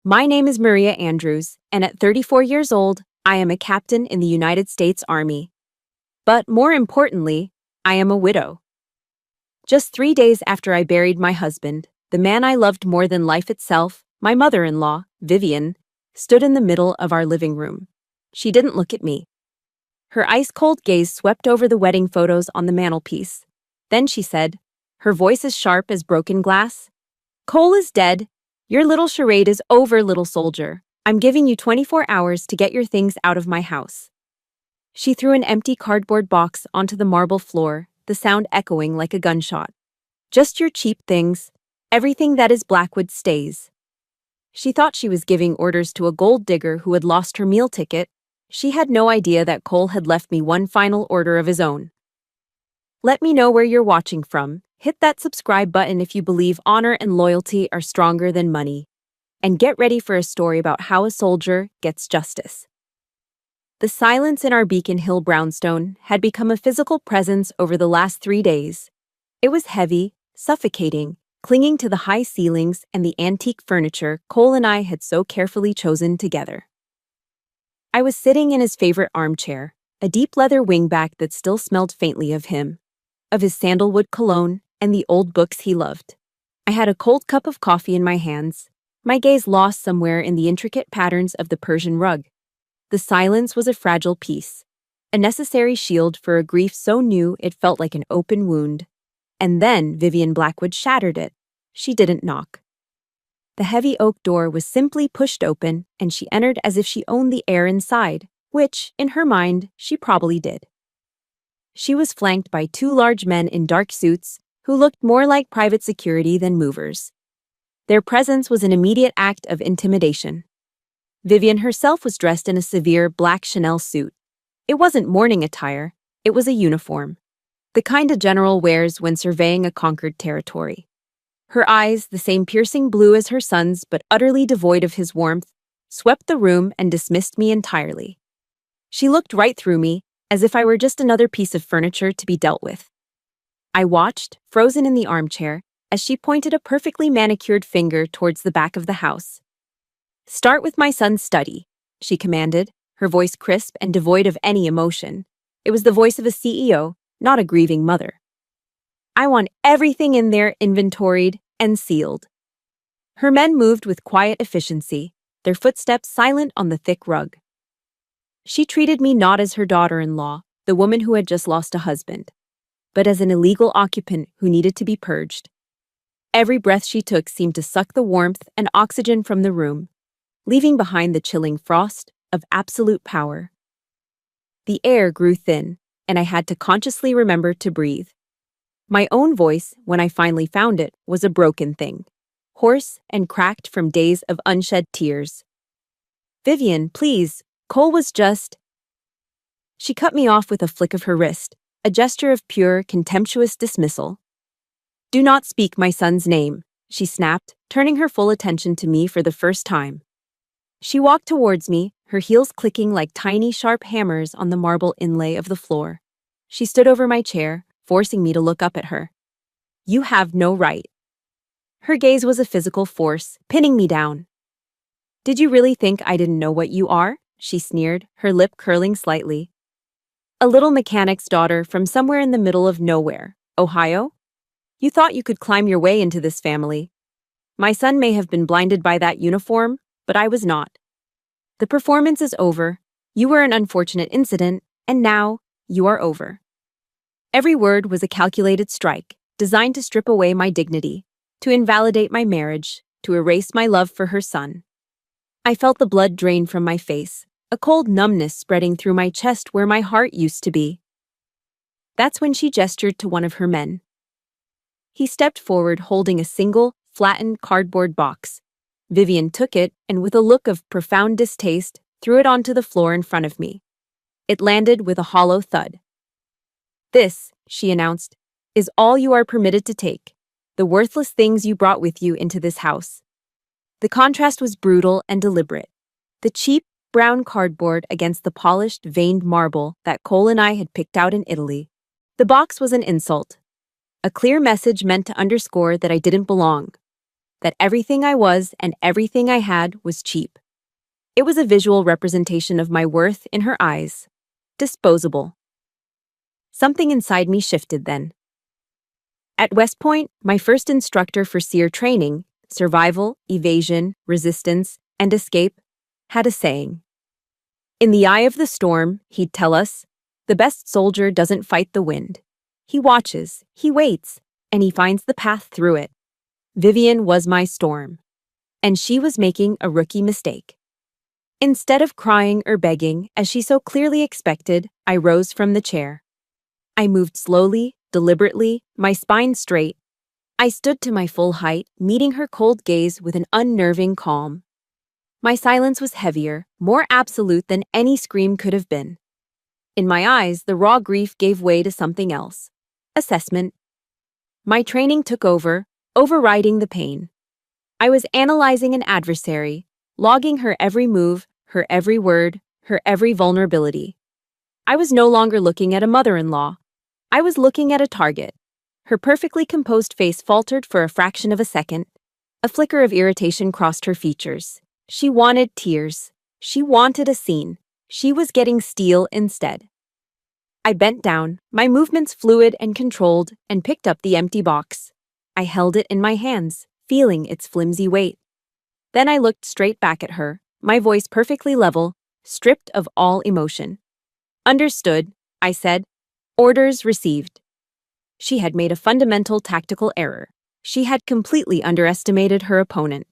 My name is Maria Andrews, and at 34 years old, I am a captain in the United States Army. But more importantly, I am a widow. Just 3 days after I buried my husband, the man I loved more than life itself, my mother-in-law, Vivian, stood in the middle of our living room. She didn't look at me. Her ice-cold gaze swept over the wedding photos on the mantelpiece. Then she said, her voice as sharp as broken glass, "Cole is dead. Your little charade is over, little soldier. I'm giving you 24 hours to get your things out of my house." She threw an empty cardboard box onto the marble floor, the sound echoing like a gunshot. "Just your cheap things. Everything that is Blackwood stays." She thought she was giving orders to a gold digger who had lost her meal ticket. She had no idea that Cole had left me one final order of his own. Let me know where you're watching from. Hit that subscribe button if you believe honor and loyalty are stronger than money. And get ready for a story about how a soldier gets justice. The silence in our Beacon Hill brownstone had become a physical presence over the last 3 days. It was heavy, suffocating, clinging to the high ceilings and the antique furniture Cole and I had so carefully chosen together. I was sitting in his favorite armchair, a deep leather wingback that still smelled faintly of him, of his sandalwood cologne, and the old books he loved. I had a cold cup of coffee in my hands, my gaze lost somewhere in the intricate patterns of the Persian rug. The silence was a fragile piece, a necessary shield for a grief so new it felt like an open wound. And then Vivian Blackwood shattered it. She didn't knock. The heavy oak door was simply pushed open, and she entered as if she owned the air inside, which, in her mind, she probably did. She was flanked by 2 large men in dark suits who looked more like private security than movers. Their presence was an immediate act of intimidation. Vivian herself was dressed in a severe black Chanel suit. It wasn't mourning attire, it was a uniform, the kind a general wears when surveying a conquered territory. Her eyes, the same piercing blue as her son's but utterly devoid of his warmth, swept the room and dismissed me entirely. She looked right through me, as if I were just another piece of furniture to be dealt with. I watched, frozen in the armchair, as she pointed a perfectly manicured finger towards the back of the house. "Start with my son's study," she commanded, her voice crisp and devoid of any emotion. It was the voice of a CEO, not a grieving mother. "I want everything in there inventoried and sealed." Her men moved with quiet efficiency, their footsteps silent on the thick rug. She treated me not as her daughter-in-law, the woman who had just lost a husband, but as an illegal occupant who needed to be purged. Every breath she took seemed to suck the warmth and oxygen from the room, leaving behind the chilling frost of absolute power. The air grew thin, and I had to consciously remember to breathe. My own voice, when I finally found it, was a broken thing, hoarse and cracked from days of unshed tears. "Vivian, please, Cole was just—" She cut me off with a flick of her wrist, a gesture of pure, contemptuous dismissal. "Do not speak my son's name," she snapped, turning her full attention to me for the first time. She walked towards me, her heels clicking like tiny, sharp hammers on the marble inlay of the floor. She stood over my chair, forcing me to look up at her. "You have no right." Her gaze was a physical force, pinning me down. "Did you really think I didn't know what you are?" she sneered, her lip curling slightly. "A little mechanic's daughter from somewhere in the middle of nowhere, Ohio? You thought you could climb your way into this family. My son may have been blinded by that uniform, but I was not. The performance is over. You were an unfortunate incident, and now you are over." Every word was a calculated strike, designed to strip away my dignity, to invalidate my marriage, to erase my love for her son. I felt the blood drain from my face, a cold numbness spreading through my chest where my heart used to be. That's when she gestured to one of her men. He stepped forward holding a single, flattened cardboard box. Vivian took it and, with a look of profound distaste, threw it onto the floor in front of me. It landed with a hollow thud. "This," she announced, "is all you are permitted to take, the worthless things you brought with you into this house." The contrast was brutal and deliberate. The cheap, brown cardboard against the polished, veined marble that Cole and I had picked out in Italy. The box was an insult, a clear message meant to underscore that I didn't belong. that everything I was and everything I had was cheap. It was a visual representation of my worth in her eyes. Disposable. Something inside me shifted then. At West Point, my first instructor for SEER training, survival, evasion, resistance, and escape, had a saying. In the eye of the storm, he'd tell us, the best soldier doesn't fight the wind. He watches, he waits, and he finds the path through it. Vivian was my storm. And she was making a rookie mistake. Instead of crying or begging, as she so clearly expected, I rose from the chair. I moved slowly, deliberately, my spine straight. I stood to my full height, meeting her cold gaze with an unnerving calm. My silence was heavier, more absolute than any scream could have been. In my eyes, the raw grief gave way to something else. Assessment. My training took over, overriding the pain. I was analyzing an adversary, logging her every move, her every word, her every vulnerability. I was no longer looking at a mother-in-law. I was looking at a target. Her perfectly composed face faltered for a fraction of a second. A flicker of irritation crossed her features. She wanted tears. She wanted a scene. She was getting steel instead. I bent down, my movements fluid and controlled, and picked up the empty box. I held it in my hands, feeling its flimsy weight. Then I looked straight back at her, my voice perfectly level, stripped of all emotion. Understood, I said. Orders received. She had made a fundamental tactical error. She had completely underestimated her opponent.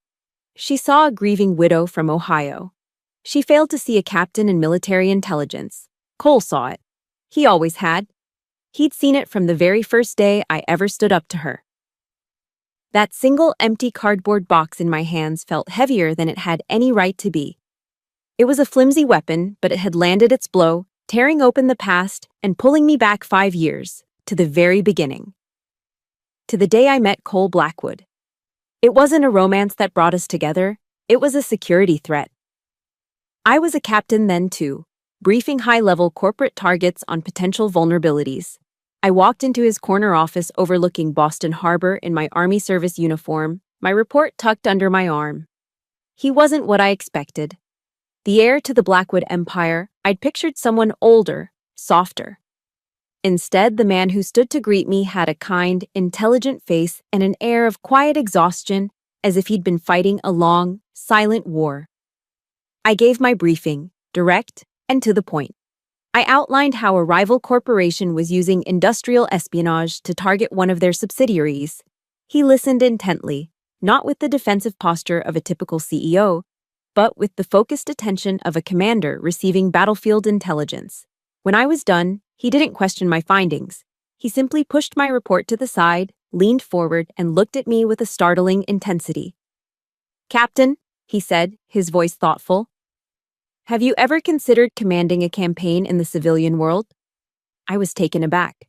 She saw a grieving widow from Ohio. She failed to see a captain in military intelligence. Cole saw it. He always had. He'd seen it from the very first day I ever stood up to her. That single empty cardboard box in my hands felt heavier than it had any right to be. It was a flimsy weapon, but it had landed its blow, tearing open the past and pulling me back 5 years, to the very beginning. To the day I met Cole Blackwood. It wasn't a romance that brought us together, it was a security threat. I was a captain then too, briefing high-level corporate targets on potential vulnerabilities. I walked into his corner office overlooking Boston Harbor in my Army service uniform, my report tucked under my arm. He wasn't what I expected. The heir to the Blackwood Empire, I'd pictured someone older, softer. Instead, the man who stood to greet me had a kind, intelligent face and an air of quiet exhaustion, as if he'd been fighting a long, silent war. I gave my briefing, direct and to the point. I outlined how a rival corporation was using industrial espionage to target one of their subsidiaries. He listened intently, not with the defensive posture of a typical CEO, but with the focused attention of a commander receiving battlefield intelligence. When I was done, he didn't question my findings. He simply pushed my report to the side, leaned forward, and looked at me with a startling intensity. "Captain," he said, his voice thoughtful, "have you ever considered commanding a campaign in the civilian world?" I was taken aback.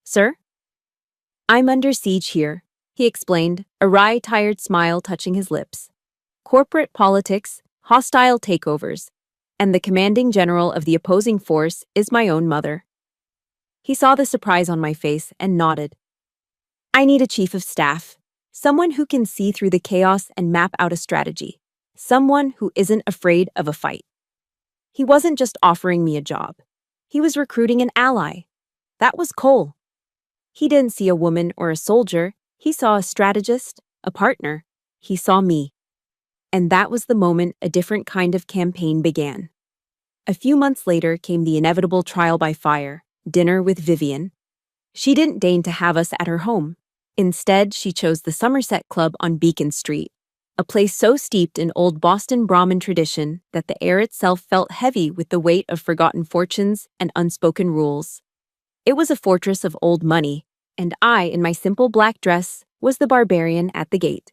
"Sir?" "I'm under siege here," he explained, a wry, tired smile touching his lips. "Corporate politics, hostile takeovers, and the commanding general of the opposing force is my own mother." He saw the surprise on my face and nodded. "I need a chief of staff, someone who can see through the chaos and map out a strategy, someone who isn't afraid of a fight." He wasn't just offering me a job. He was recruiting an ally. That was Cole. He didn't see a woman or a soldier. He saw a strategist, a partner. He saw me. And that was the moment a different kind of campaign began. A few months later came the inevitable trial by fire, dinner with Vivian. She didn't deign to have us at her home. Instead, she chose the Somerset Club on Beacon Street, a place so steeped in old Boston Brahmin tradition that the air itself felt heavy with the weight of forgotten fortunes and unspoken rules. It was a fortress of old money, and I, in my simple black dress, was the barbarian at the gate.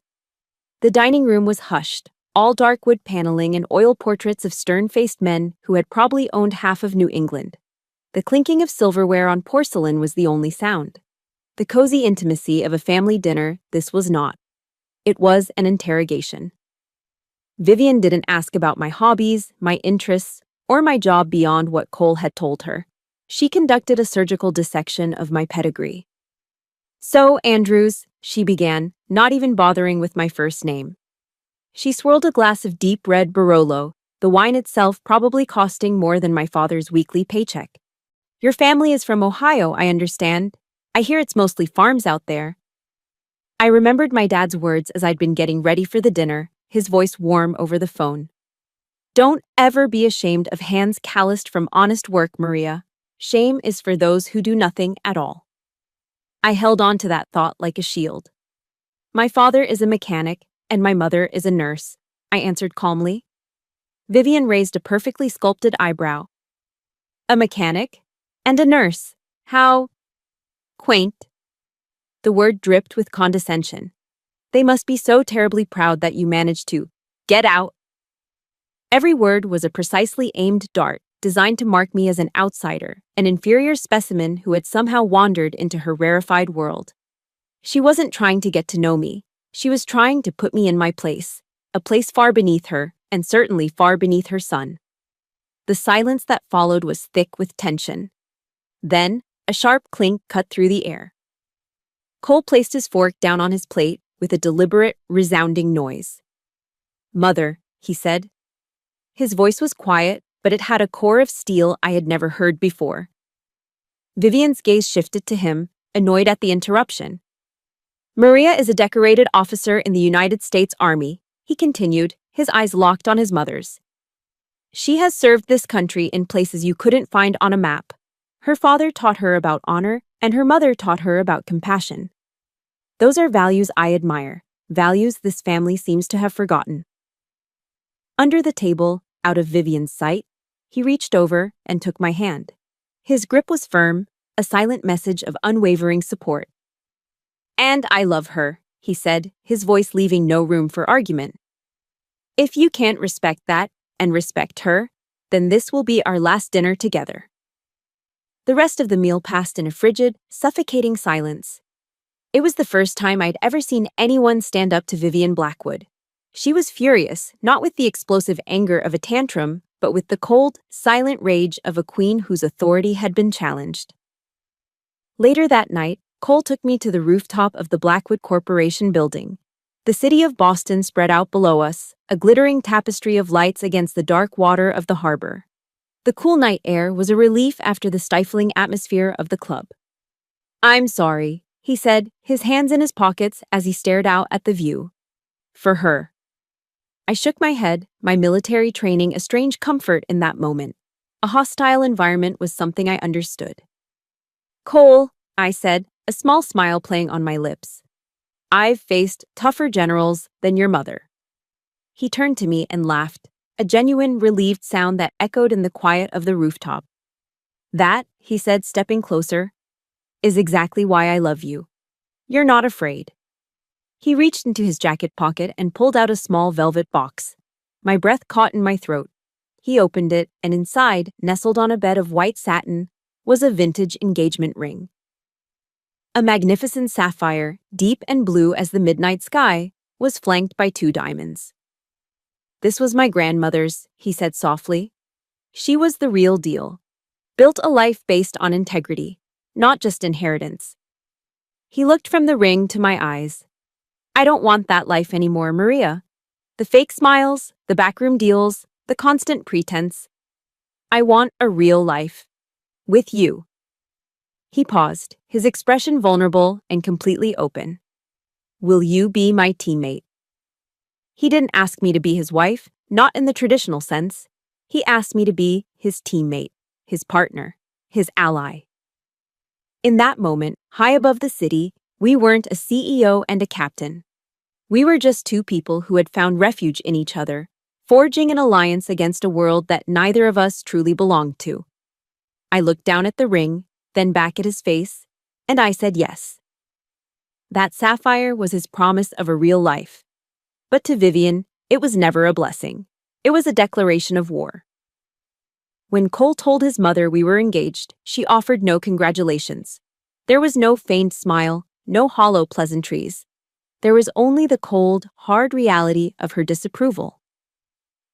The dining room was hushed, all dark wood paneling and oil portraits of stern-faced men who had probably owned half of New England. The clinking of silverware on porcelain was the only sound. The cozy intimacy of a family dinner, this was not. It was an interrogation. Vivian didn't ask about my hobbies, my interests, or my job beyond what Cole had told her. She conducted a surgical dissection of my pedigree. So, Andrews, she began, not even bothering with my first name. She swirled a glass of deep red Barolo, the wine itself probably costing more than my father's weekly paycheck. Your family is from Ohio, I understand. I hear it's mostly farms out there. I remembered my dad's words as I'd been getting ready for the dinner, his voice warm over the phone. Don't ever be ashamed of hands calloused from honest work, Maria. Shame is for those who do nothing at all. I held on to that thought like a shield. My father is a mechanic, and my mother is a nurse, I answered calmly. Vivian raised a perfectly sculpted eyebrow. A mechanic? And a nurse? How quaint. The word dripped with condescension. They must be so terribly proud that you managed to get out. Every word was a precisely aimed dart, designed to mark me as an outsider, an inferior specimen who had somehow wandered into her rarefied world. She wasn't trying to get to know me. She was trying to put me in my place, a place far beneath her, and certainly far beneath her son. The silence that followed was thick with tension. Then, a sharp clink cut through the air. Cole placed his fork down on his plate with a deliberate, resounding noise. Mother, he said. His voice was quiet, but it had a core of steel I had never heard before. Vivian's gaze shifted to him, annoyed at the interruption. Maria is a decorated officer in the United States Army, he continued, his eyes locked on his mother's. She has served this country in places you couldn't find on a map. Her father taught her about honor, and her mother taught her about compassion. Those are values I admire, values this family seems to have forgotten. Under the table, out of Vivian's sight, he reached over and took my hand. His grip was firm, a silent message of unwavering support. And I love her, he said, his voice leaving no room for argument. If you can't respect that, and respect her, then this will be our last dinner together. The rest of the meal passed in a frigid, suffocating silence. It was the first time I'd ever seen anyone stand up to Vivian Blackwood. She was furious, not with the explosive anger of a tantrum, but with the cold, silent rage of a queen whose authority had been challenged. Later that night, Cole took me to the rooftop of the Blackwood Corporation building. The city of Boston spread out below us, a glittering tapestry of lights against the dark water of the harbor. The cool night air was a relief after the stifling atmosphere of the club. I'm sorry, he said, his hands in his pockets as he stared out at the view. For her. I shook my head, my military training a strange comfort in that moment. A hostile environment was something I understood. Cole, I said, a small smile playing on my lips. I've faced tougher generals than your mother. He turned to me and laughed, a genuine, relieved sound that echoed in the quiet of the rooftop. That, he said, stepping closer, is exactly why I love you. You're not afraid. He reached into his jacket pocket and pulled out a small velvet box. My breath caught in my throat. He opened it, and inside, nestled on a bed of white satin, was a vintage engagement ring. A magnificent sapphire, deep and blue as the midnight sky, was flanked by 2 diamonds. This was my grandmother's, he said softly. She was the real deal. Built a life based on integrity, not just inheritance. He looked from the ring to my eyes. I don't want that life anymore, Maria. The fake smiles, the backroom deals, the constant pretense. I want a real life. With you. He paused, his expression vulnerable and completely open. Will you be my teammate? He didn't ask me to be his wife, not in the traditional sense. He asked me to be his teammate, his partner, his ally. In that moment, high above the city, we weren't a CEO and a captain. We were just 2 people who had found refuge in each other, forging an alliance against a world that neither of us truly belonged to. I looked down at the ring, then back at his face, and I said yes. That sapphire was his promise of a real life. But to Vivian, it was never a blessing. It was a declaration of war. When Cole told his mother we were engaged, she offered no congratulations. There was no feigned smile, no hollow pleasantries. There was only the cold, hard reality of her disapproval.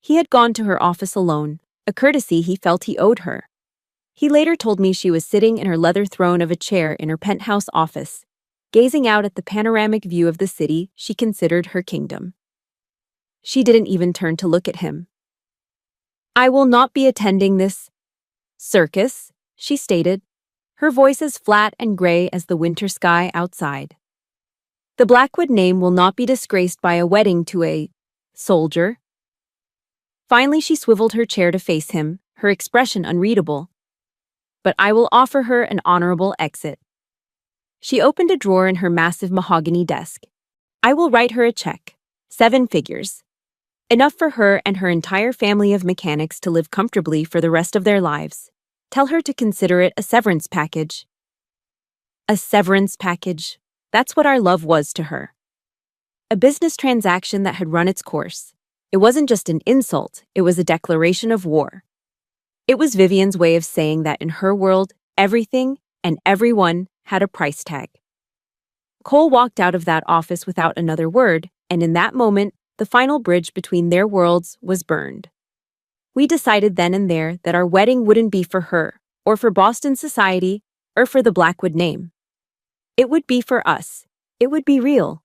He had gone to her office alone, a courtesy he felt he owed her. He later told me she was sitting in her leather throne of a chair in her penthouse office, gazing out at the panoramic view of the city she considered her kingdom. She didn't even turn to look at him. "I will not be attending this circus," she stated, her voice as flat and gray as the winter sky outside. "The Blackwood name will not be disgraced by a wedding to a soldier." Finally, she swiveled her chair to face him, her expression unreadable. "But I will offer her an honorable exit." She opened a drawer in her massive mahogany desk. "I will write her a check. 7 figures. Enough for her and her entire family of mechanics to live comfortably for the rest of their lives. Tell her to consider it a severance package." A severance package. That's what our love was to her. A business transaction that had run its course. It wasn't just an insult, it was a declaration of war. It was Vivian's way of saying that in her world, everything and everyone had a price tag. Cole walked out of that office without another word, and in that moment, the final bridge between their worlds was burned. We decided then and there that our wedding wouldn't be for her, or for Boston society, or for the Blackwood name. It would be for us. It would be real.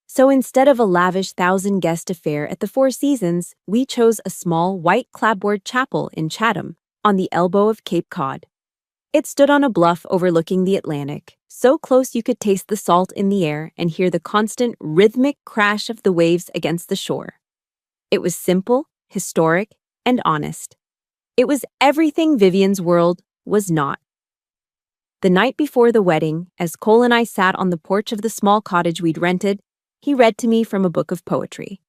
So instead of a lavish 1,000-guest affair at the Four Seasons, we chose a small white clapboard chapel in Chatham, on the elbow of Cape Cod. It stood on a bluff overlooking the Atlantic, so close you could taste the salt in the air and hear the constant, rhythmic crash of the waves against the shore. It was simple, historic, and honest. It was everything Vivian's world was not. The night before the wedding, as Cole and I sat on the porch of the small cottage we'd rented, he read to me from a book of poetry.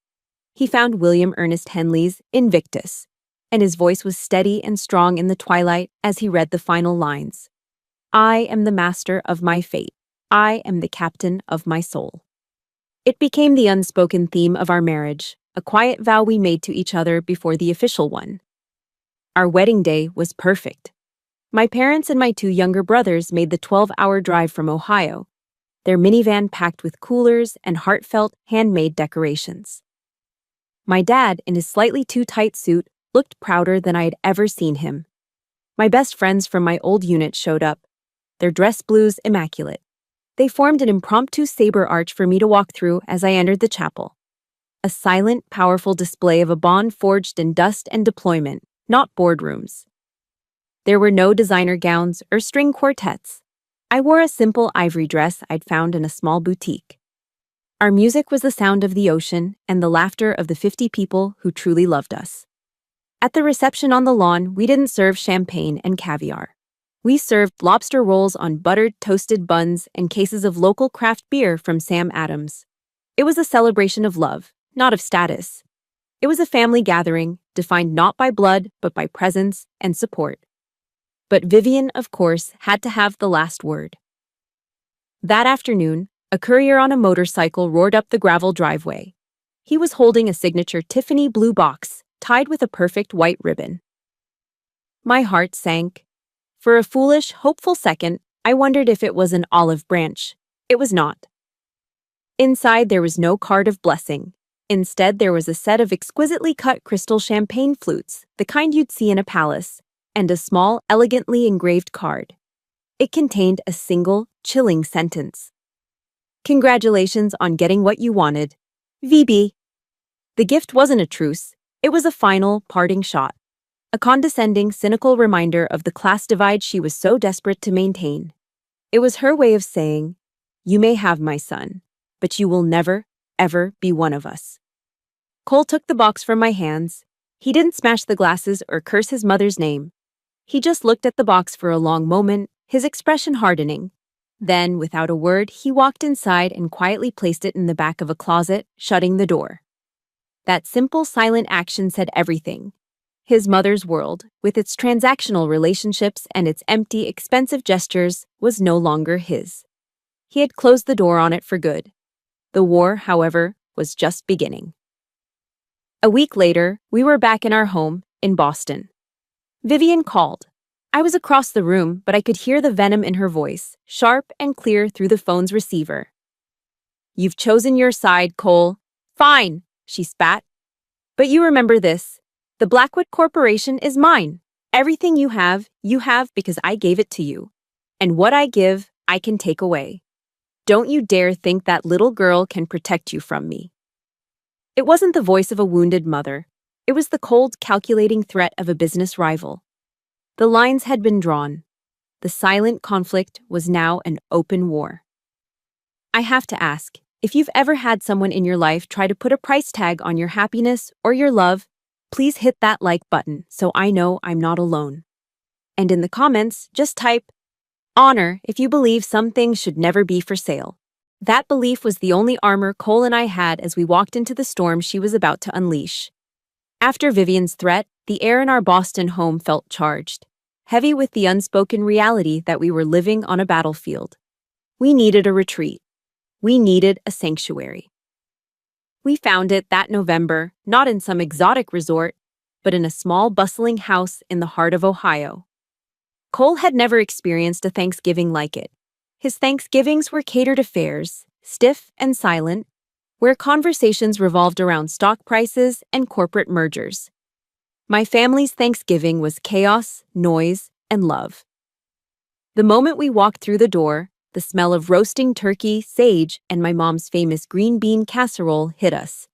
He found William Ernest Henley's Invictus, and his voice was steady and strong in the twilight as he read the final lines. "I am the master of my fate. I am the captain of my soul." It became the unspoken theme of our marriage, a quiet vow we made to each other before the official one. Our wedding day was perfect. My parents and my 2 younger brothers made the 12-hour drive from Ohio, their minivan packed with coolers and heartfelt, handmade decorations. My dad, in his slightly too tight suit, looked prouder than I had ever seen him. My best friends from my old unit showed up, their dress blues immaculate. They formed an impromptu saber arch for me to walk through as I entered the chapel. A silent, powerful display of a bond forged in dust and deployment, not boardrooms. There were no designer gowns or string quartets. I wore a simple ivory dress I'd found in a small boutique. Our music was the sound of the ocean and the laughter of the 50 people who truly loved us. At the reception on the lawn, we didn't serve champagne and caviar. We served lobster rolls on buttered, toasted buns and cases of local craft beer from Sam Adams. It was a celebration of love, not of status. It was a family gathering, defined not by blood, but by presence and support. But Vivian, of course, had to have the last word. That afternoon, a courier on a motorcycle roared up the gravel driveway. He was holding a signature Tiffany blue box, tied with a perfect white ribbon. My heart sank. For a foolish, hopeful second, I wondered if it was an olive branch. It was not. Inside, there was no card of blessing. Instead, there was a set of exquisitely cut crystal champagne flutes, the kind you'd see in a palace, and a small, elegantly engraved card. It contained a single, chilling sentence. "Congratulations on getting what you wanted. VB." The gift wasn't a truce. It was a final, parting shot. A condescending, cynical reminder of the class divide she was so desperate to maintain. It was her way of saying, "You may have my son, but you will never, ever be one of us." Cole took the box from my hands. He didn't smash the glasses or curse his mother's name. He just looked at the box for a long moment, his expression hardening. Then, without a word, he walked inside and quietly placed it in the back of a closet, shutting the door. That simple, silent action said everything. His mother's world, with its transactional relationships and its empty, expensive gestures, was no longer his. He had closed the door on it for good. The war, however, was just beginning. A week later, we were back in our home in Boston. Vivian called. I was across the room, but I could hear the venom in her voice, sharp and clear through the phone's receiver. "You've chosen your side, Cole." "Fine," she spat. "But you remember this. The Blackwood Corporation is mine. Everything you have because I gave it to you. And what I give, I can take away. Don't you dare think that little girl can protect you from me. It wasn't the voice of a wounded mother. It was the cold, calculating threat of a business rival. The lines had been drawn. The silent conflict was now an open war. I have to ask, if you've ever had someone in your life try to put a price tag on your happiness or your love, please hit that like button so I know I'm not alone. And in the comments, just type honor if you believe some things should never be for sale. That belief was the only armor Cole and I had as we walked into the storm she was about to unleash. After Vivian's threat, the air in our Boston home felt charged, heavy with the unspoken reality that we were living on a battlefield. We needed a retreat. We needed a sanctuary. We found it that November, not in some exotic resort, but in a small, bustling house in the heart of Ohio. Cole had never experienced a Thanksgiving like it. His Thanksgivings were catered affairs, stiff and silent, where conversations revolved around stock prices and corporate mergers. My family's Thanksgiving was chaos, noise, and love. The moment we walked through the door, the smell of roasting turkey, sage, and my mom's famous green bean casserole hit us.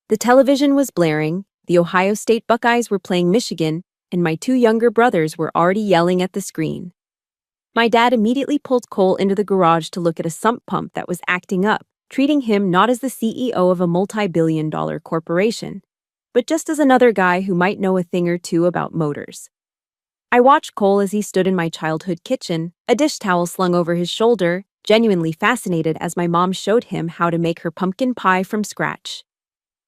The television was blaring, the Ohio State Buckeyes were playing Michigan, and my two younger brothers were already yelling at the screen. My dad immediately pulled Cole into the garage to look at a sump pump that was acting up, treating him not as the CEO of a multi-billion-dollar corporation, but just as another guy who might know a thing or two about motors. I watched Cole as he stood in my childhood kitchen, a dish towel slung over his shoulder, genuinely fascinated as my mom showed him how to make her pumpkin pie from scratch.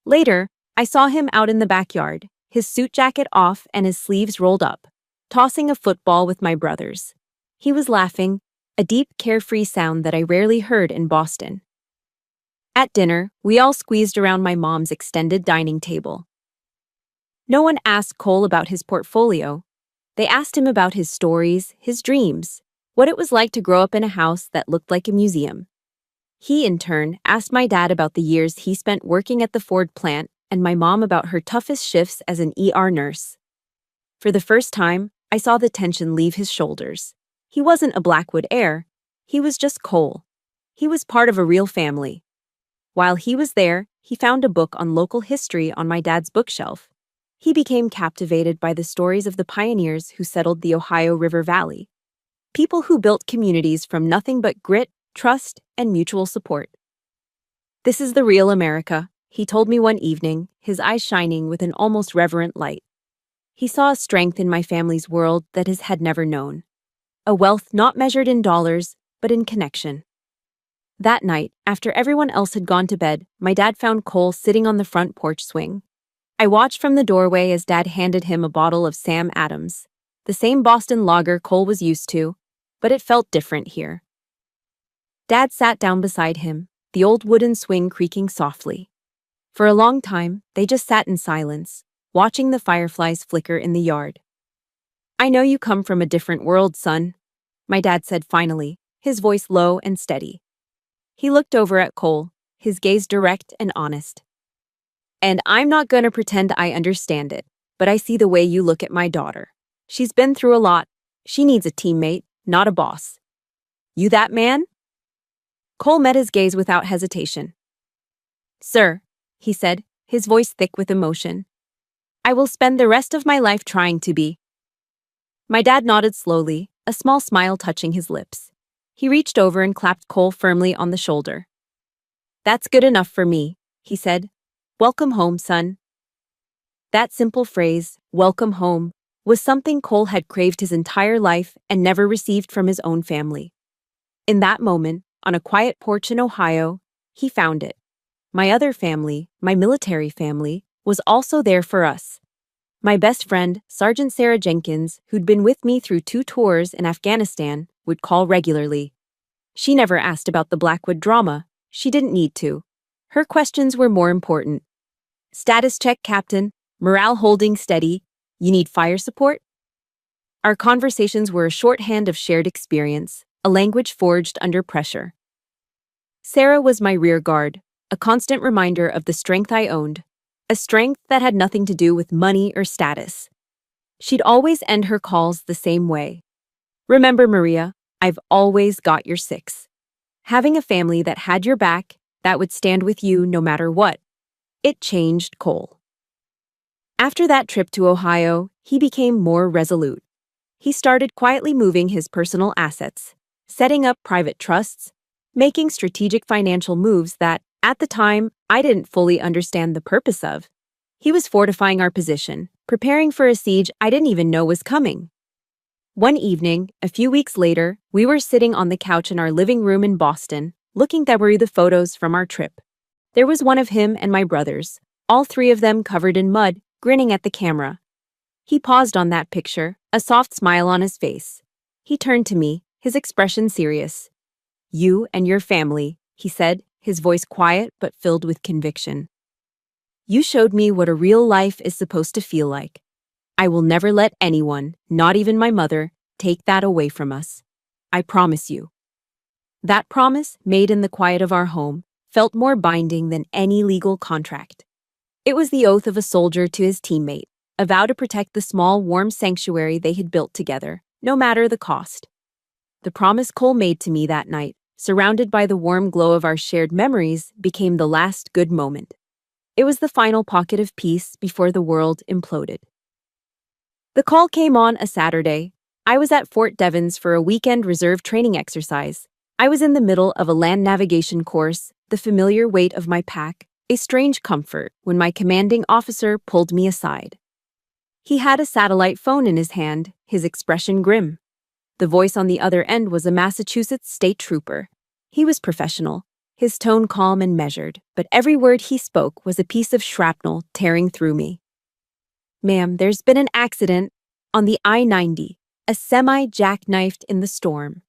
Later, I saw him out in the backyard, his suit jacket off and his sleeves rolled up, tossing a football with my brothers. He was laughing, a deep, carefree sound that I rarely heard in Boston. At dinner, we all squeezed around my mom's extended dining table. No one asked Cole about his portfolio. They asked him about his stories, his dreams, what it was like to grow up in a house that looked like a museum. He, in turn, asked my dad about the years he spent working at the Ford plant and my mom about her toughest shifts as an ER nurse. For the first time, I saw the tension leave his shoulders. He wasn't a Blackwood heir. He was just Cole. He was part of a real family. While he was there, he found a book on local history on my dad's bookshelf. He became captivated by the stories of the pioneers who settled the Ohio River Valley. People who built communities from nothing but grit, trust, and mutual support. This is the real America, he told me one evening, his eyes shining with an almost reverent light. He saw a strength in my family's world that his had never known. A wealth not measured in dollars, but in connection. That night, after everyone else had gone to bed, my dad found Cole sitting on the front porch swing. I watched from the doorway as Dad handed him a bottle of Sam Adams, the same Boston lager Cole was used to, but it felt different here. Dad sat down beside him, the old wooden swing creaking softly. For a long time, they just sat in silence, watching the fireflies flicker in the yard. "I know you come from a different world, son," my dad said finally, his voice low and steady. He looked over at Cole, his gaze direct and honest. "And I'm not gonna pretend I understand it, but I see the way you look at my daughter. She's been through a lot. She needs a teammate, not a boss. You that man?" Cole met his gaze without hesitation. "Sir," he said, his voice thick with emotion, "I will spend the rest of my life trying to be." My dad nodded slowly, a small smile touching his lips. He reached over and clapped Cole firmly on the shoulder. "That's good enough for me," he said. "Welcome home, son." That simple phrase, "welcome home," was something Cole had craved his entire life and never received from his own family. In that moment, on a quiet porch in Ohio, he found it. My other family, my military family, was also there for us. My best friend, Sergeant Sarah Jenkins, who'd been with me through 2 tours in Afghanistan, would call regularly. She never asked about the Blackwood drama. She didn't need to. Her questions were more important. "Status check, Captain. Morale holding steady. You need fire support?" Our conversations were a shorthand of shared experience, a language forged under pressure. Sarah was my rear guard, a constant reminder of the strength I owned, a strength that had nothing to do with money or status. She'd always end her calls the same way. "Remember, Maria, I've always got your 6. Having a family that had your back, that would stand with you no matter what. It changed Cole. After that trip to Ohio, he became more resolute. He started quietly moving his personal assets, setting up private trusts, making strategic financial moves that, at the time, I didn't fully understand the purpose of. He was fortifying our position, preparing for a siege I didn't even know was coming. One evening, a few weeks later, we were sitting on the couch in our living room in Boston, looking through the photos from our trip. There was one of him and my brothers, all three of them covered in mud, grinning at the camera. He paused on that picture, a soft smile on his face. He turned to me, his expression serious. "You and your family," he said, his voice quiet but filled with conviction. "You showed me what a real life is supposed to feel like. I will never let anyone, not even my mother, take that away from us. I promise you." That promise, made in the quiet of our home, felt more binding than any legal contract. It was the oath of a soldier to his teammate, a vow to protect the small, warm sanctuary they had built together, no matter the cost. The promise Cole made to me that night, surrounded by the warm glow of our shared memories, became the last good moment. It was the final pocket of peace before the world imploded. The call came on a Saturday. I was at Fort Devens for a weekend reserve training exercise. I was in the middle of a land navigation course, the familiar weight of my pack, a strange comfort, when my commanding officer pulled me aside. He had a satellite phone in his hand, his expression grim. The voice on the other end was a Massachusetts state trooper. He was professional, his tone calm and measured, but every word he spoke was a piece of shrapnel tearing through me. "Ma'am, there's been an accident on the I-90, a semi jackknifed in the storm.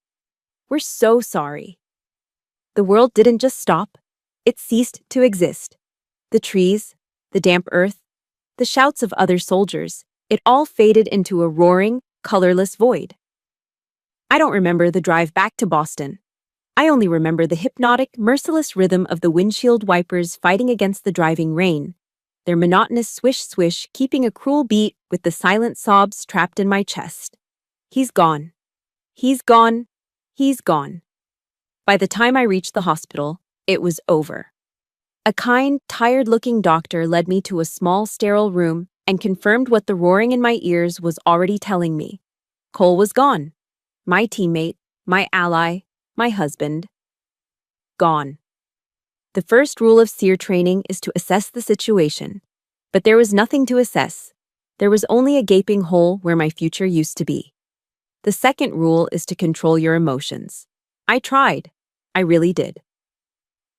We're so sorry." The world didn't just stop, it ceased to exist. The trees, the damp earth, the shouts of other soldiers, it all faded into a roaring, colorless void. I don't remember the drive back to Boston. I only remember the hypnotic, merciless rhythm of the windshield wipers fighting against the driving rain, their monotonous swish-swish keeping a cruel beat with the silent sobs trapped in my chest. He's gone. He's gone. He's gone. By the time I reached the hospital, it was over. A kind, tired-looking doctor led me to a small, sterile room and confirmed what the roaring in my ears was already telling me. Cole was gone. My teammate, my ally, my husband. Gone. The first rule of SEER training is to assess the situation. But there was nothing to assess. There was only a gaping hole where my future used to be. The second rule is to control your emotions. I tried. I really did.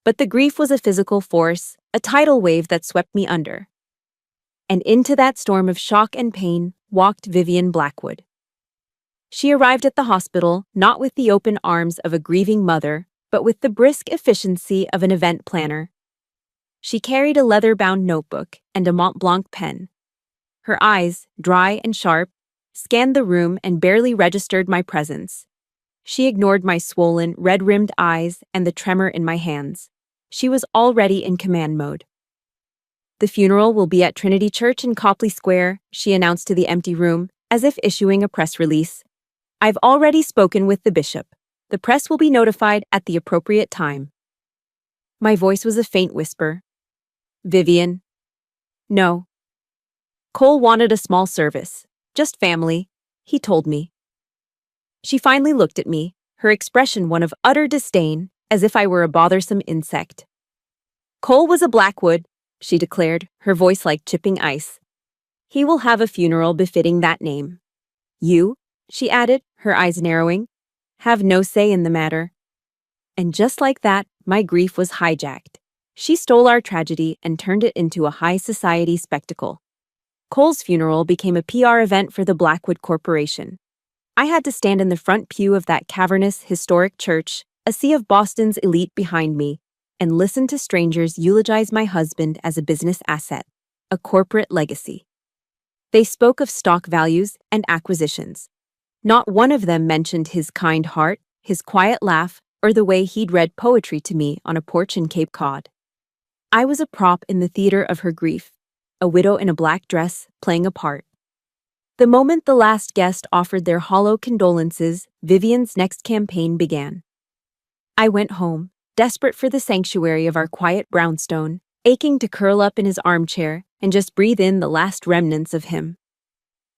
But the grief was a physical force, a tidal wave that swept me under. And into that storm of shock and pain walked Vivian Blackwood. She arrived at the hospital not with the open arms of a grieving mother, but with the brisk efficiency of an event planner. She carried a leather-bound notebook and a Mont Blanc pen. Her eyes, dry and sharp, scanned the room and barely registered my presence. She ignored my swollen, red-rimmed eyes and the tremor in my hands. She was already in command mode. "The funeral will be at Trinity Church in Copley Square," she announced to the empty room, as if issuing a press release. "I've already spoken with the bishop. The press will be notified at the appropriate time." My voice was a faint whisper. "Vivian." "No." Cole wanted a small service. Just family, he told me. She finally looked at me, her expression one of utter disdain, as if I were a bothersome insect. "Cole was a Blackwood," she declared, her voice like chipping ice. "He will have a funeral befitting that name. You," she added, her eyes narrowing, "have no say in the matter." And just like that, my grief was hijacked. She stole our tragedy and turned it into a high society spectacle. Cole's funeral became a PR event for the Blackwood Corporation. I had to stand in the front pew of that cavernous, historic church, a sea of Boston's elite behind me, and listen to strangers eulogize my husband as a business asset, a corporate legacy. They spoke of stock values and acquisitions. Not one of them mentioned his kind heart, his quiet laugh, or the way he'd read poetry to me on a porch in Cape Cod. I was a prop in the theater of her grief, a widow in a black dress playing a part. The moment the last guest offered their hollow condolences, Vivian's next campaign began. I went home, desperate for the sanctuary of our quiet brownstone, aching to curl up in his armchair and just breathe in the last remnants of him.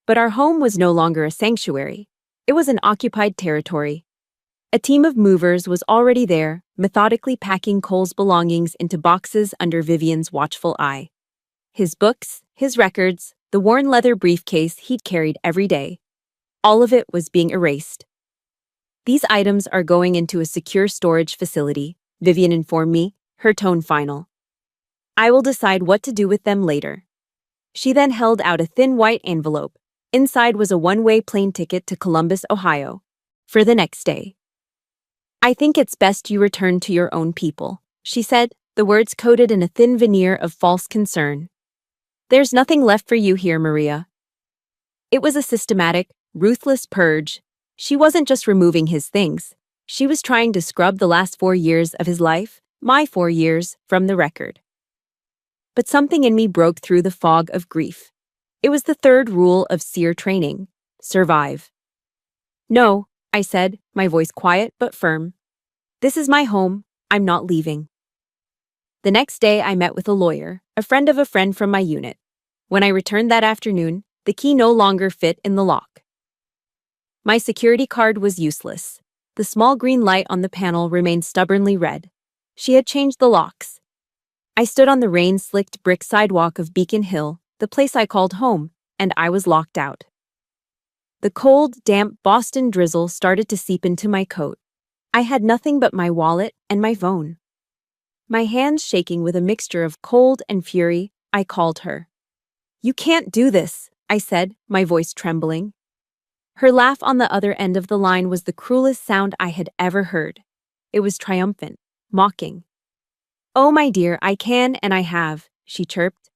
But our home was no longer a sanctuary. It was an occupied territory. A team of movers was already there, methodically packing Cole's belongings into boxes under Vivian's watchful eye. His books, his records, the worn leather briefcase he'd carried every day. All of it was being erased. "These items are going into a secure storage facility," Vivian informed me, her tone final. "I will decide what to do with them later." She then held out a thin white envelope. Inside was a one-way plane ticket to Columbus, Ohio, for the next day. "I think it's best you return to your own people," she said, the words coated in a thin veneer of false concern. "There's nothing left for you here, Maria." It was a systematic, ruthless purge. She wasn't just removing his things. She was trying to scrub the last 4 years of his life, my 4 years, from the record. But something in me broke through the fog of grief. It was the third rule of SEER training: survive. "No," I said, my voice quiet but firm. "This is my home. I'm not leaving." The next day, I met with a lawyer, a friend of a friend from my unit. When I returned that afternoon, the key no longer fit in the lock. My security card was useless. The small green light on the panel remained stubbornly red. She had changed the locks. I stood on the rain-slicked brick sidewalk of Beacon Hill, the place I called home, and I was locked out. The cold, damp Boston drizzle started to seep into my coat. I had nothing but my wallet and my phone. My hands shaking with a mixture of cold and fury, I called her. "You can't do this," I said, my voice trembling. Her laugh on the other end of the line was the cruelest sound I had ever heard. It was triumphant, mocking. "Oh, my dear, I can and I have," she chirped.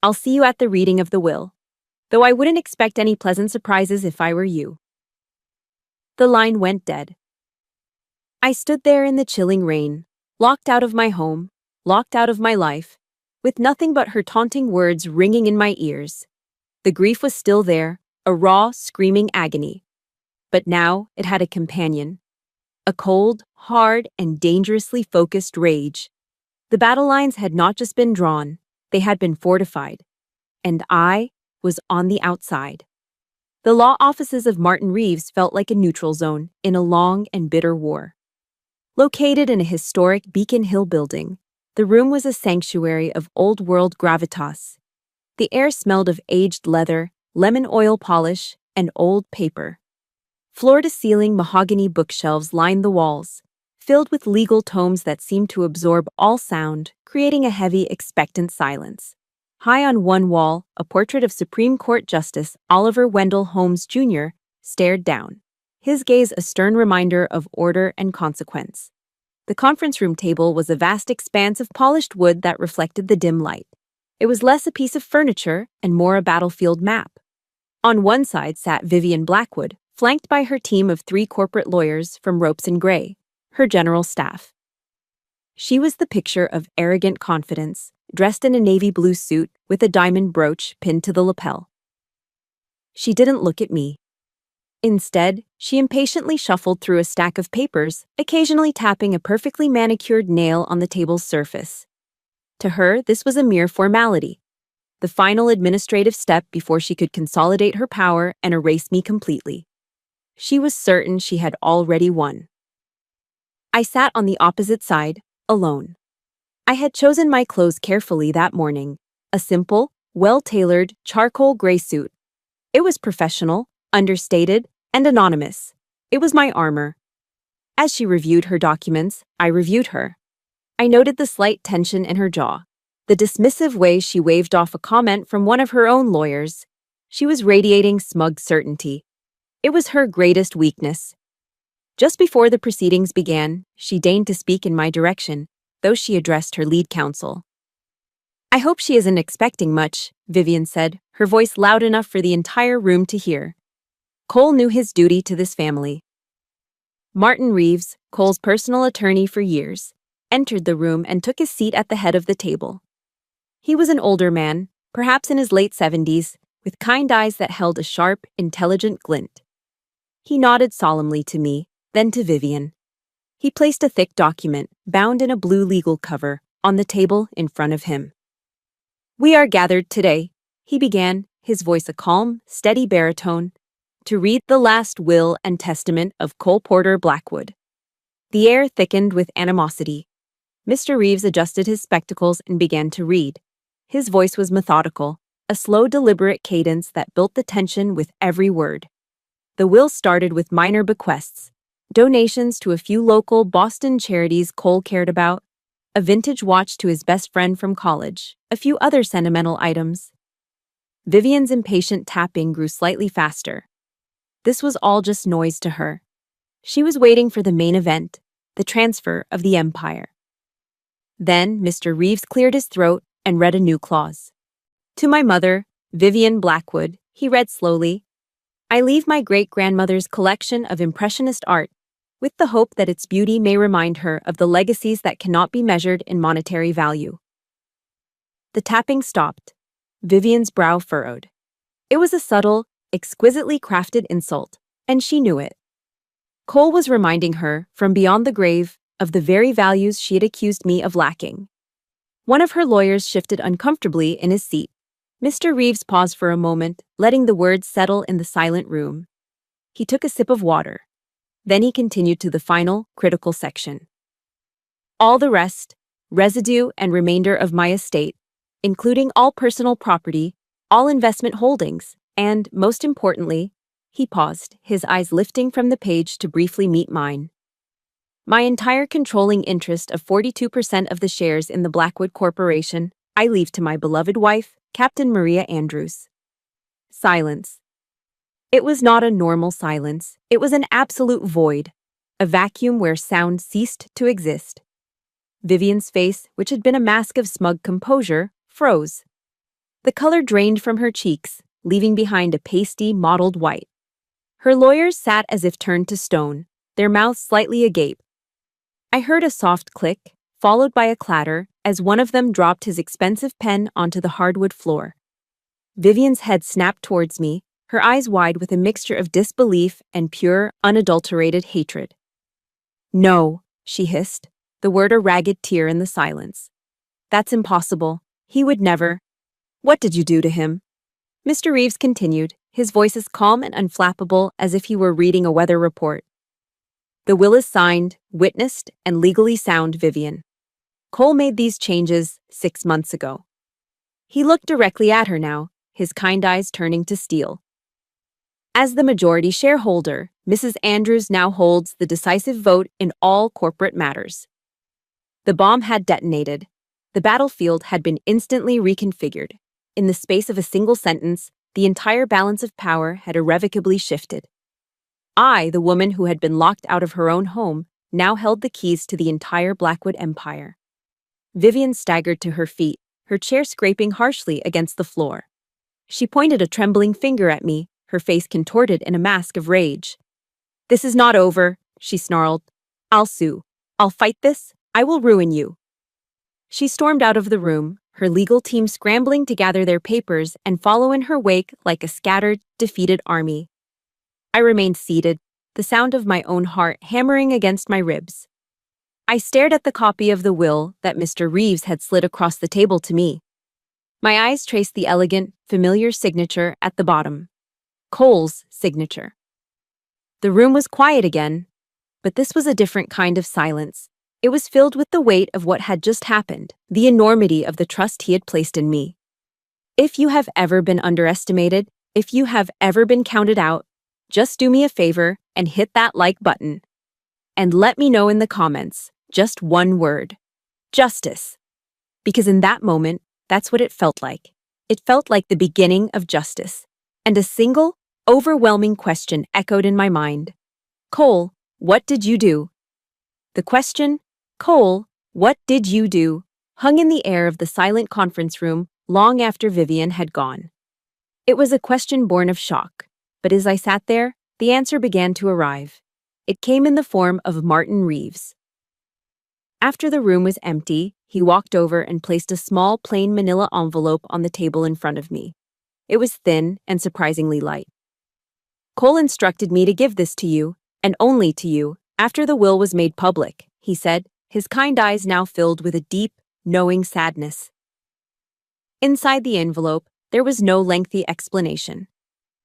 "I'll see you at the reading of the will. Though I wouldn't expect any pleasant surprises if I were you." The line went dead. I stood there in the chilling rain, locked out of my home, locked out of my life, with nothing but her taunting words ringing in my ears. The grief was still there, a raw, screaming agony. But now it had a companion. A cold, hard, and dangerously focused rage. The battle lines had not just been drawn, they had been fortified. And I was on the outside. The law offices of Martin Reeves felt like a neutral zone in a long and bitter war. Located in a historic Beacon Hill building, the room was a sanctuary of old-world gravitas. The air smelled of aged leather, lemon oil polish, and old paper. Floor-to-ceiling mahogany bookshelves lined the walls, filled with legal tomes that seemed to absorb all sound, creating a heavy, expectant silence. High on one wall, a portrait of Supreme Court Justice Oliver Wendell Holmes, Jr. stared down, his gaze a stern reminder of order and consequence. The conference room table was a vast expanse of polished wood that reflected the dim light. It was less a piece of furniture and more a battlefield map. On one side sat Vivian Blackwood, flanked by her team of 3 corporate lawyers from Ropes and Gray, her general staff. She was the picture of arrogant confidence, dressed in a navy blue suit with a diamond brooch pinned to the lapel. She didn't look at me. Instead, she impatiently shuffled through a stack of papers, occasionally tapping a perfectly manicured nail on the table's surface. To her, this was a mere formality, the final administrative step before she could consolidate her power and erase me completely. She was certain she had already won. I sat on the opposite side, alone. I had chosen my clothes carefully that morning, a simple, well-tailored charcoal gray suit. It was professional, understated, and anonymous. It was my armor. As she reviewed her documents, I reviewed her. I noted the slight tension in her jaw, the dismissive way she waved off a comment from one of her own lawyers. She was radiating smug certainty. It was her greatest weakness. Just before the proceedings began, she deigned to speak in my direction, though she addressed her lead counsel. "I hope she isn't expecting much," Vivian said, her voice loud enough for the entire room to hear. Cole knew his duty to this family. Martin Reeves, Cole's personal attorney for years, entered the room and took his seat at the head of the table. He was an older man, perhaps in his late 70s, with kind eyes that held a sharp, intelligent glint. He nodded solemnly to me, then to Vivian. He placed a thick document, bound in a blue legal cover, on the table in front of him. "We are gathered today," he began, his voice a calm, steady baritone, "to read the last will and testament of Cole Porter Blackwood." The air thickened with animosity. Mr. Reeves adjusted his spectacles and began to read. His voice was methodical, a slow, deliberate cadence that built the tension with every word. The will started with minor bequests, donations to a few local Boston charities Cole cared about, a vintage watch to his best friend from college, a few other sentimental items. Vivian's impatient tapping grew slightly faster. This was all just noise to her. She was waiting for the main event, the transfer of the empire. Then Mr. Reeves cleared his throat and read a new clause. "To my mother, Vivian Blackwood," he read slowly, "I leave my great-grandmother's collection of Impressionist art, with the hope that its beauty may remind her of the legacies that cannot be measured in monetary value." The tapping stopped. Vivian's brow furrowed. It was a subtle, exquisitely crafted insult, and she knew it. Cole was reminding her, from beyond the grave, of the very values she had accused me of lacking. One of her lawyers shifted uncomfortably in his seat. Mr. Reeves paused for a moment, letting the words settle in the silent room. He took a sip of water. Then he continued to the final, critical section. "All the rest, residue and remainder of my estate, including all personal property, all investment holdings, and, most importantly," he paused, his eyes lifting from the page to briefly meet mine, "my entire controlling interest of 42% of the shares in the Blackwood Corporation, I leave to my beloved wife, Captain Maria Andrews." Silence. It was not a normal silence. It was an absolute void, a vacuum where sound ceased to exist. Vivian's face, which had been a mask of smug composure, froze. The color drained from her cheeks, leaving behind a pasty, mottled white. Her lawyers sat as if turned to stone, their mouths slightly agape. I heard a soft click, followed by a clatter, as one of them dropped his expensive pen onto the hardwood floor. Vivian's head snapped towards me, her eyes wide with a mixture of disbelief and pure, unadulterated hatred. "No," she hissed, the word a ragged tear in the silence. "That's impossible. He would never." "What did you do to him?" Mr. Reeves continued, his voice as calm and unflappable as if he were reading a weather report. "The will is signed, witnessed, and legally sound, Vivian. Cole made these changes 6 months ago." He looked directly at her now, his kind eyes turning to steel. "As the majority shareholder, Mrs. Andrews now holds the decisive vote in all corporate matters." The bomb had detonated. The battlefield had been instantly reconfigured. In the space of a single sentence, the entire balance of power had irrevocably shifted. I, the woman who had been locked out of her own home, now held the keys to the entire Blackwood empire. Vivian staggered to her feet, her chair scraping harshly against the floor. She pointed a trembling finger at me, her face contorted in a mask of rage. "This is not over," she snarled. "I'll sue. I'll fight this. I will ruin you." She stormed out of the room, her legal team scrambling to gather their papers and follow in her wake like a scattered, defeated army. I remained seated, the sound of my own heart hammering against my ribs. I stared at the copy of the will that Mr. Reeves had slid across the table to me. My eyes traced the elegant, familiar signature at the bottom. Cole's signature. The room was quiet again, but this was a different kind of silence. It was filled with the weight of what had just happened, the enormity of the trust he had placed in me. If you have ever been underestimated, if you have ever been counted out, just do me a favor and hit that like button. And let me know in the comments, just one word: justice. Because in that moment, that's what it felt like. It felt like the beginning of justice. And a single, overwhelming question echoed in my mind. Cole, what did you do? The question, Cole, what did you do, hung in the air of the silent conference room long after Vivian had gone. It was a question born of shock, but as I sat there, the answer began to arrive. It came in the form of Martin Reeves. After the room was empty, he walked over and placed a small, plain manila envelope on the table in front of me. It was thin and surprisingly light. Cole instructed me to give this to you, and only to you, After the will was made public, he said, his kind eyes now filled with a deep, knowing sadness. Inside the envelope, there was no lengthy explanation.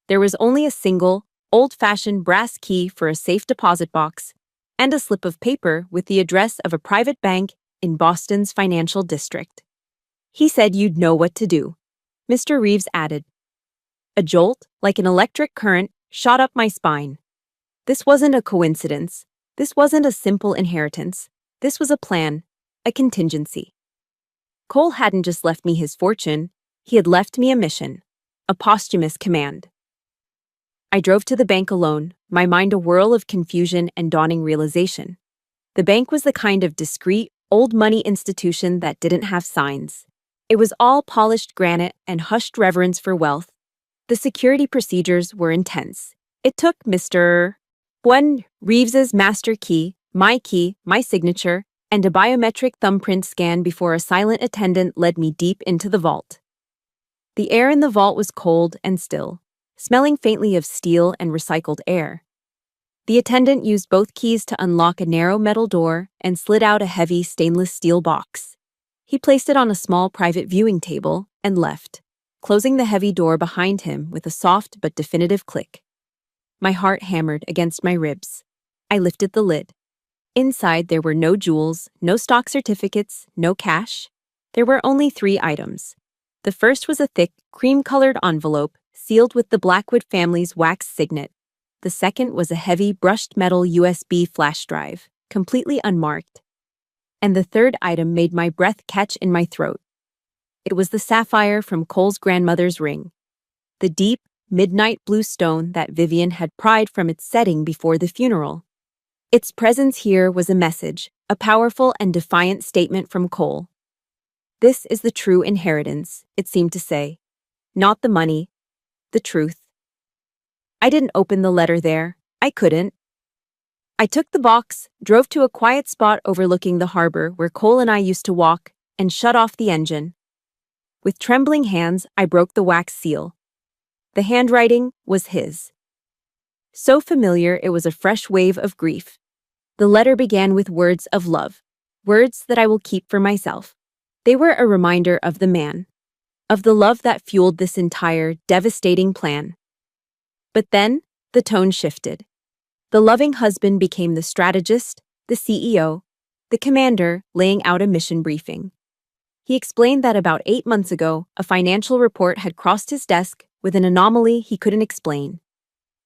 There was only a single, old-fashioned brass key for a safe deposit box and a slip of paper with the address of a private bank in Boston's financial district. He said you'd know what to do, Mr. Reeves added. A jolt, like an electric current, shot up my spine. This wasn't a coincidence. This wasn't a simple inheritance. This was a plan, a contingency. Cole hadn't just left me his fortune, he had left me a mission, a posthumous command. I drove to the bank alone, my mind a whirl of confusion and dawning realization. The bank was the kind of discreet, old money institution that didn't have signs. It was all polished granite and hushed reverence for wealth. The security procedures were intense. It took Mr. Reeves's master key, my signature, and a biometric thumbprint scan before a silent attendant led me deep into the vault. The air in the vault was cold and still, smelling faintly of steel and recycled air. The attendant used both keys to unlock a narrow metal door and slid out a heavy stainless steel box. He placed it on a small private viewing table and left, closing the heavy door behind him with a soft but definitive click. My heart hammered against my ribs. I lifted the lid. Inside there were no jewels, no stock certificates, no cash. There were only 3 items. The first was a thick, cream-colored envelope sealed with the Blackwood family's wax signet. The second was a heavy, brushed metal USB flash drive, completely unmarked. And the third item made my breath catch in my throat. It was the sapphire from Cole's grandmother's ring, the deep, midnight blue stone that Vivian had pried from its setting before the funeral. Its presence here was a message, a powerful and defiant statement from Cole. This is the true inheritance, it seemed to say. Not the money, the truth. I didn't open the letter there. I couldn't. I took the box, drove to a quiet spot overlooking the harbor where Cole and I used to walk, and shut off the engine. With trembling hands, I broke the wax seal. The handwriting was his. So familiar it was a fresh wave of grief. The letter began with words of love, words that I will keep for myself. They were a reminder of the man, of the love that fueled this entire, devastating plan. But then, the tone shifted. The loving husband became the strategist, the CEO, the commander laying out a mission briefing. He explained that about 8 months ago, a financial report had crossed his desk with an anomaly he couldn't explain.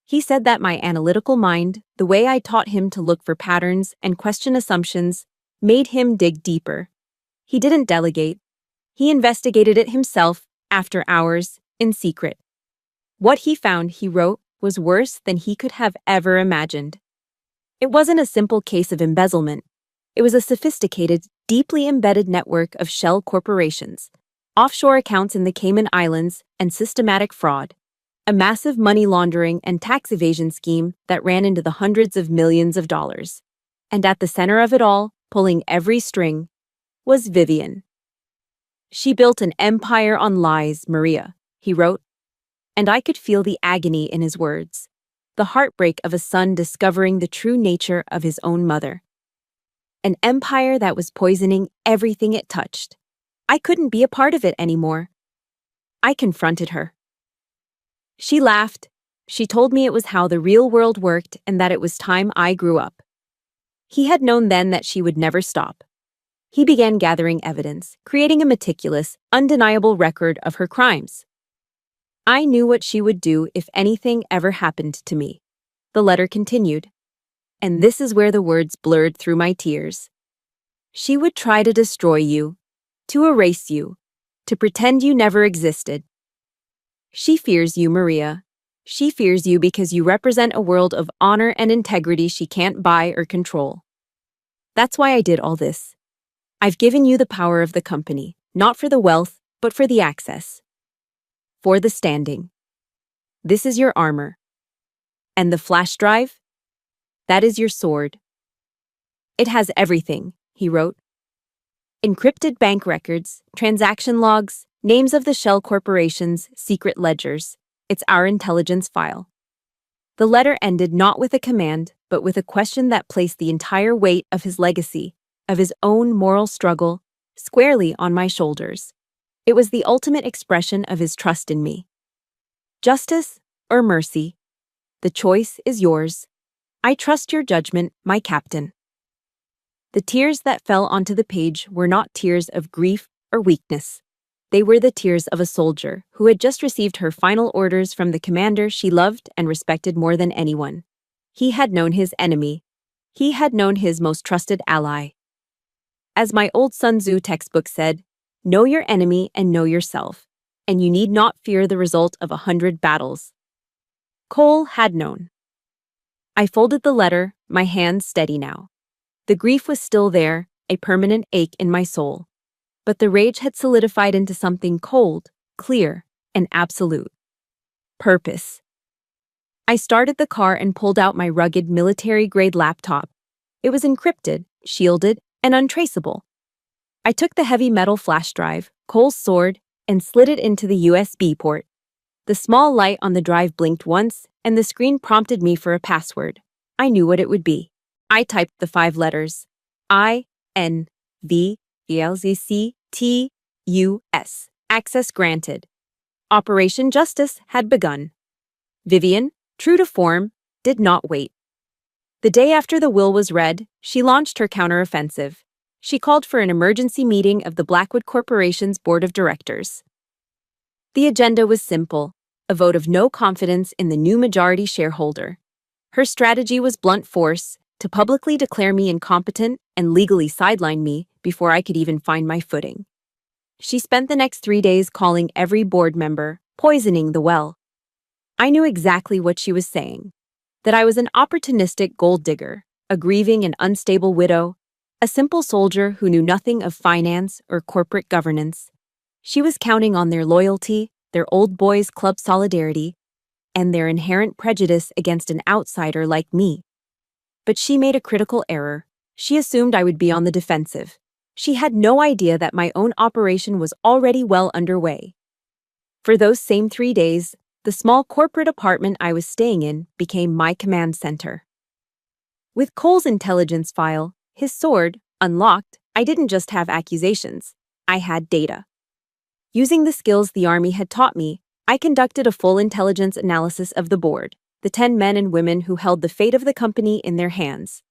He said that my analytical mind, the way I taught him to look for patterns and question assumptions, made him dig deeper. He didn't delegate. He investigated it himself, after hours, in secret. What he found, he wrote, was worse than he could have ever imagined. It wasn't a simple case of embezzlement. It was a sophisticated, deeply embedded network of shell corporations, offshore accounts in the Cayman Islands, and systematic fraud. A massive money laundering and tax evasion scheme that ran into the hundreds of millions of dollars. And at the center of it all, pulling every string, was Vivian. She built an empire on lies, Maria, he wrote. And I could feel the agony in his words, the heartbreak of a son discovering the true nature of his own mother. An empire that was poisoning everything it touched. I couldn't be a part of it anymore. I confronted her. She laughed. She told me it was how the real world worked and that it was time I grew up. He had known then that she would never stop. He began gathering evidence, creating a meticulous, undeniable record of her crimes. I knew what she would do if anything ever happened to me. The letter continued. And this is where the words blurred through my tears. She would try to destroy you, to erase you, to pretend you never existed. She fears you, Maria. She fears you because you represent a world of honor and integrity she can't buy or control. That's why I did all this. I've given you the power of the company, not for the wealth, but for the access. For the standing. This is your armor. And the flash drive? That is your sword. It has everything, he wrote. Encrypted bank records, transaction logs, names of the shell corporations, secret ledgers. It's our intelligence file. The letter ended not with a command, but with a question that placed the entire weight of his legacy, of his own moral struggle, squarely on my shoulders. It was the ultimate expression of his trust in me. Justice or mercy? The choice is yours. I trust your judgment, my captain. The tears that fell onto the page were not tears of grief or weakness. They were the tears of a soldier who had just received her final orders from the commander she loved and respected more than anyone. He had known his enemy. He had known his most trusted ally. As my old Sun Tzu textbook said, know your enemy and know yourself, and you need not fear the result of 100 battles. Cole had known. I folded the letter, my hands steady now. The grief was still there, a permanent ache in my soul. But the rage had solidified into something cold, clear, and absolute. Purpose. I started the car and pulled out my rugged military-grade laptop. It was encrypted, shielded, and untraceable. I took the heavy metal flash drive, Cole's sword, and slid it into the USB port. The small light on the drive blinked once, and the screen prompted me for a password. I knew what it would be. I typed the 5 letters. INVELZCTUS. Access granted. Operation Justice had begun. Vivian, true to form, did not wait. The day after the will was read, she launched her counteroffensive. She called for an emergency meeting of the Blackwood Corporation's board of directors. The agenda was simple, a vote of no confidence in the new majority shareholder. Her strategy was blunt force, to publicly declare me incompetent and legally sideline me before I could even find my footing. She spent the next 3 days calling every board member, poisoning the well. I knew exactly what she was saying, that I was an opportunistic gold digger, a grieving and unstable widow, a simple soldier who knew nothing of finance or corporate governance. She was counting on their loyalty, their old boys club solidarity, and their inherent prejudice against an outsider like me. But she made a critical error. She assumed I would be on the defensive. She had no idea that my own operation was already well underway. For those same 3 days, the small corporate apartment I was staying in became my command center. With Cole's intelligence file, his sword, unlocked, I didn't just have accusations. I had data. Using the skills the Army had taught me, I conducted a full intelligence analysis of the board, the 10 men and women who held the fate of the company in their hands.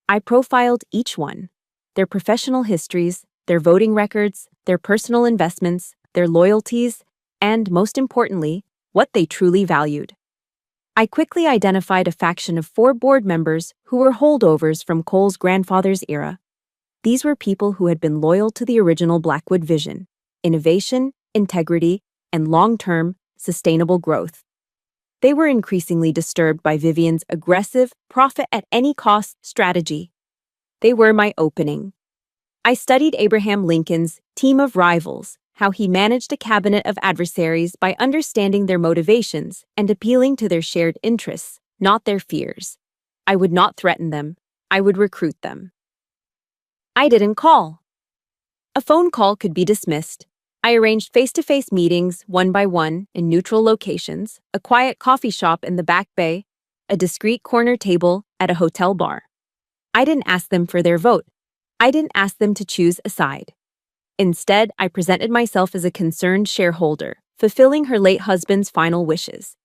I profiled each one, their professional histories, their voting records, their personal investments, their loyalties, and, most importantly, what they truly valued. I quickly identified a faction of 4 board members who were holdovers from Cole's grandfather's era. These were people who had been loyal to the original Blackwood vision: innovation, integrity, and long-term, sustainable growth. They were increasingly disturbed by Vivian's aggressive, profit-at-any-cost strategy. They were my opening. I studied Abraham Lincoln's team of rivals, how he managed a cabinet of adversaries by understanding their motivations and appealing to their shared interests, not their fears. I would not threaten them. I would recruit them. I didn't call. A phone call could be dismissed. I arranged face-to-face meetings, one by one, in neutral locations, a quiet coffee shop in the back bay, a discreet corner table at a hotel bar. I didn't ask them for their vote. I didn't ask them to choose a side. Instead, I presented myself as a concerned shareholder, fulfilling her late husband's final wishes.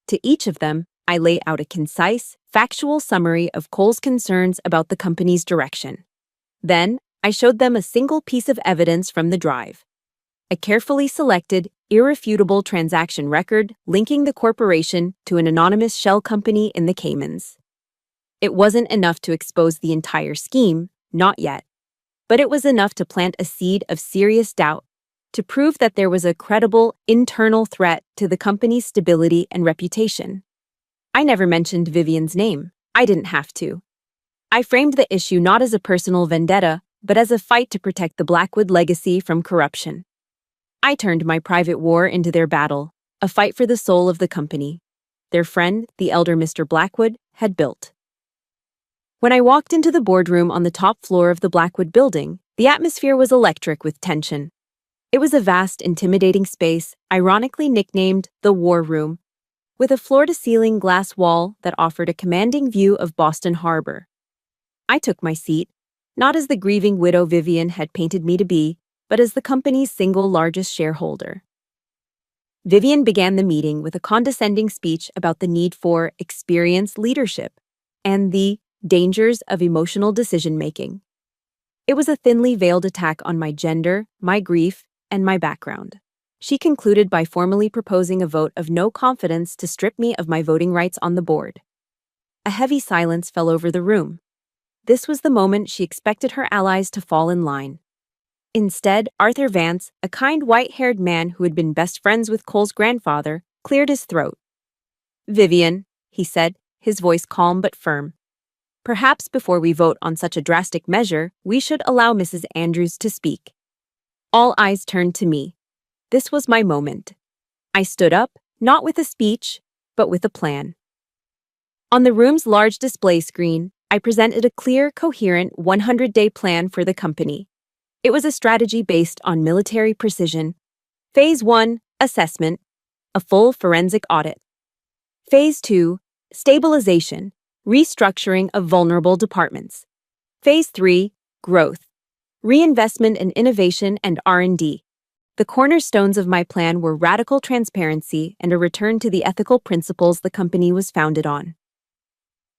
To each of them, I laid out a concise, factual summary of Cole's concerns about the company's direction. Then, I showed them a single piece of evidence from the drive. A carefully selected, irrefutable transaction record linking the corporation to an anonymous shell company in the Caymans. It wasn't enough to expose the entire scheme, not yet. But it was enough to plant a seed of serious doubt, to prove that there was a credible, internal threat to the company's stability and reputation. I never mentioned Vivian's name. I didn't have to. I framed the issue not as a personal vendetta, but as a fight to protect the Blackwood legacy from corruption. I turned my private war into their battle, a fight for the soul of the company. Their friend, the elder Mr. Blackwood, had built. When I walked into the boardroom on the top floor of the Blackwood building, the atmosphere was electric with tension. It was a vast, intimidating space, ironically nicknamed the War Room. with a floor-to-ceiling glass wall that offered a commanding view of Boston Harbor. I took my seat, not as the grieving widow Vivian had painted me to be, but as the company's single largest shareholder. Vivian began the meeting with a condescending speech about the need for experienced leadership and the dangers of emotional decision-making. It was a thinly veiled attack on my gender, my grief, and my background. She concluded by formally proposing a vote of no confidence to strip me of my voting rights on the board. A heavy silence fell over the room. This was the moment she expected her allies to fall in line. Instead, Arthur Vance, a kind white-haired man who had been best friends with Cole's grandfather, cleared his throat. "Vivian," he said, his voice calm but firm. "Perhaps before we vote on such a drastic measure, we should allow Mrs. Andrews to speak." All eyes turned to me. This was my moment. I stood up, not with a speech, but with a plan. On the room's large display screen, I presented a clear, coherent 100-day plan for the company. It was a strategy based on military precision. Phase 1, assessment, a full forensic audit. Phase 2, stabilization, restructuring of vulnerable departments. Phase 3, growth, reinvestment in innovation and R&D. The cornerstones of my plan were radical transparency and a return to the ethical principles the company was founded on.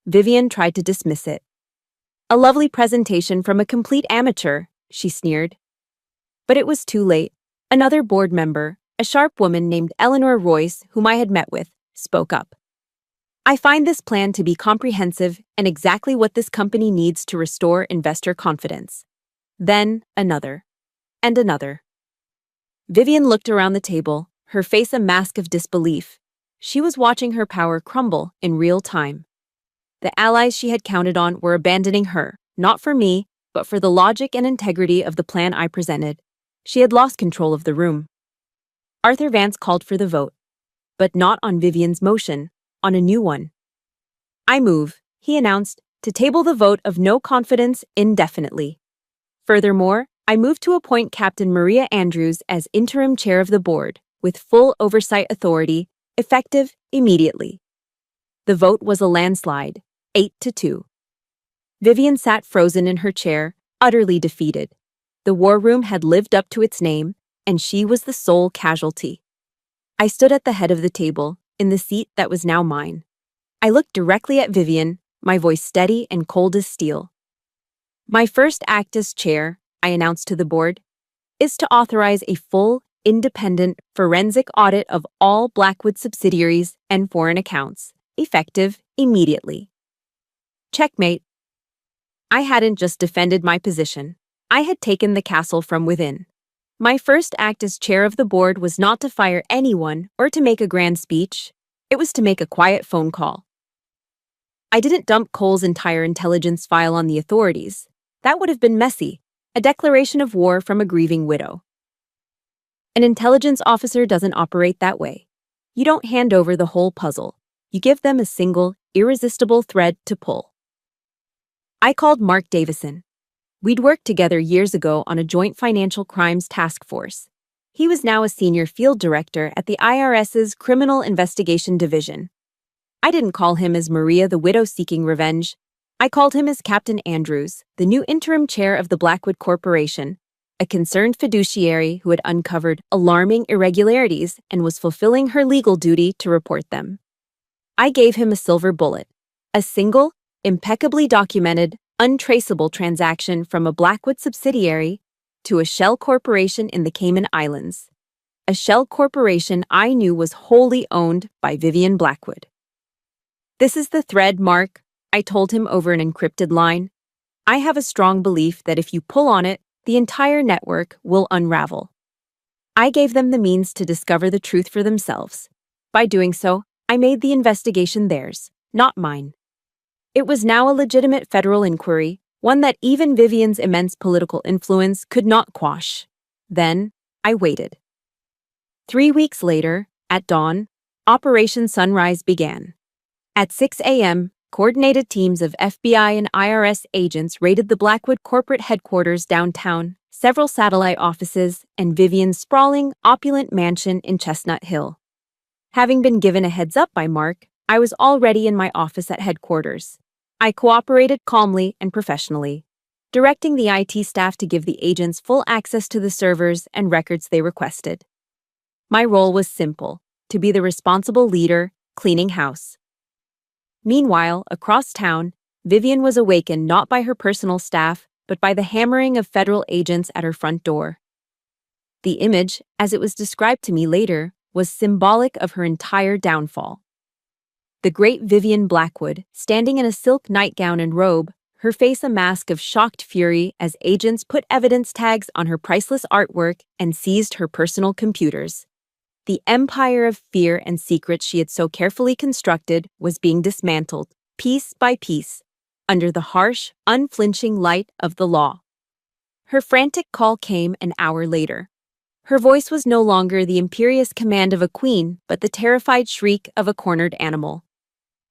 Vivian tried to dismiss it. "A lovely presentation from a complete amateur," she sneered. But it was too late. Another board member, a sharp woman named Eleanor Royce, whom I had met with, spoke up. "I find this plan to be comprehensive and exactly what this company needs to restore investor confidence." Then another, and another. Vivian looked around the table, her face a mask of disbelief. She was watching her power crumble in real time. The allies she had counted on were abandoning her, not for me, but for the logic and integrity of the plan I presented. She had lost control of the room. Arthur Vance called for the vote, but not on Vivian's motion, on a new one. "I move," he announced, "to table the vote of no confidence indefinitely. Furthermore, I move to appoint Captain Maria Andrews as interim chair of the board, with full oversight authority, effective immediately." The vote was a landslide, 8-2. Vivian sat frozen in her chair, utterly defeated. The war room had lived up to its name, and she was the sole casualty. I stood at the head of the table, in the seat that was now mine. I looked directly at Vivian, my voice steady and cold as steel. "My first act as chair," I announced to the board, "is to authorize a full, independent, forensic audit of all Blackwood subsidiaries and foreign accounts, effective immediately." Checkmate. I hadn't just defended my position. I had taken the castle from within. My first act as chair of the board was not to fire anyone or to make a grand speech. It was to make a quiet phone call. I didn't dump Cole's entire intelligence file on the authorities. That would have been messy, a declaration of war from a grieving widow. An intelligence officer doesn't operate that way. You don't hand over the whole puzzle. You give them a single, irresistible thread to pull. I called Mark Davison. We'd worked together years ago on a joint financial crimes task force. He was now a senior field director at the IRS's Criminal Investigation Division. I didn't call him as Maria the widow seeking revenge. I called him as Captain Andrews, the new interim chair of the Blackwood Corporation, a concerned fiduciary who had uncovered alarming irregularities and was fulfilling her legal duty to report them. I gave him a silver bullet, a single, impeccably documented, untraceable transaction from a Blackwood subsidiary to a shell corporation in the Cayman Islands, a shell corporation I knew was wholly owned by Vivian Blackwood. "This is the thread, Mark," I told him over an encrypted line. "I have a strong belief that if you pull on it, the entire network will unravel." I gave them the means to discover the truth for themselves. By doing so, I made the investigation theirs, not mine. It was now a legitimate federal inquiry, one that even Vivian's immense political influence could not quash. Then, I waited. 3 weeks later, at dawn, Operation Sunrise began. At 6 a.m., coordinated teams of FBI and IRS agents raided the Blackwood corporate headquarters downtown, several satellite offices, and Vivian's sprawling, opulent mansion in Chestnut Hill. Having been given a heads up by Mark, I was already in my office at headquarters. I cooperated calmly and professionally, directing the IT staff to give the agents full access to the servers and records they requested. My role was simple: to be the responsible leader, cleaning house. Meanwhile, across town, Vivian was awakened not by her personal staff, but by the hammering of federal agents at her front door. The image, as it was described to me later, was symbolic of her entire downfall. The great Vivian Blackwood, standing in a silk nightgown and robe, her face a mask of shocked fury as agents put evidence tags on her priceless artwork and seized her personal computers. The empire of fear and secrets she had so carefully constructed was being dismantled, piece by piece, under the harsh, unflinching light of the law. Her frantic call came an hour later. Her voice was no longer the imperious command of a queen, but the terrified shriek of a cornered animal.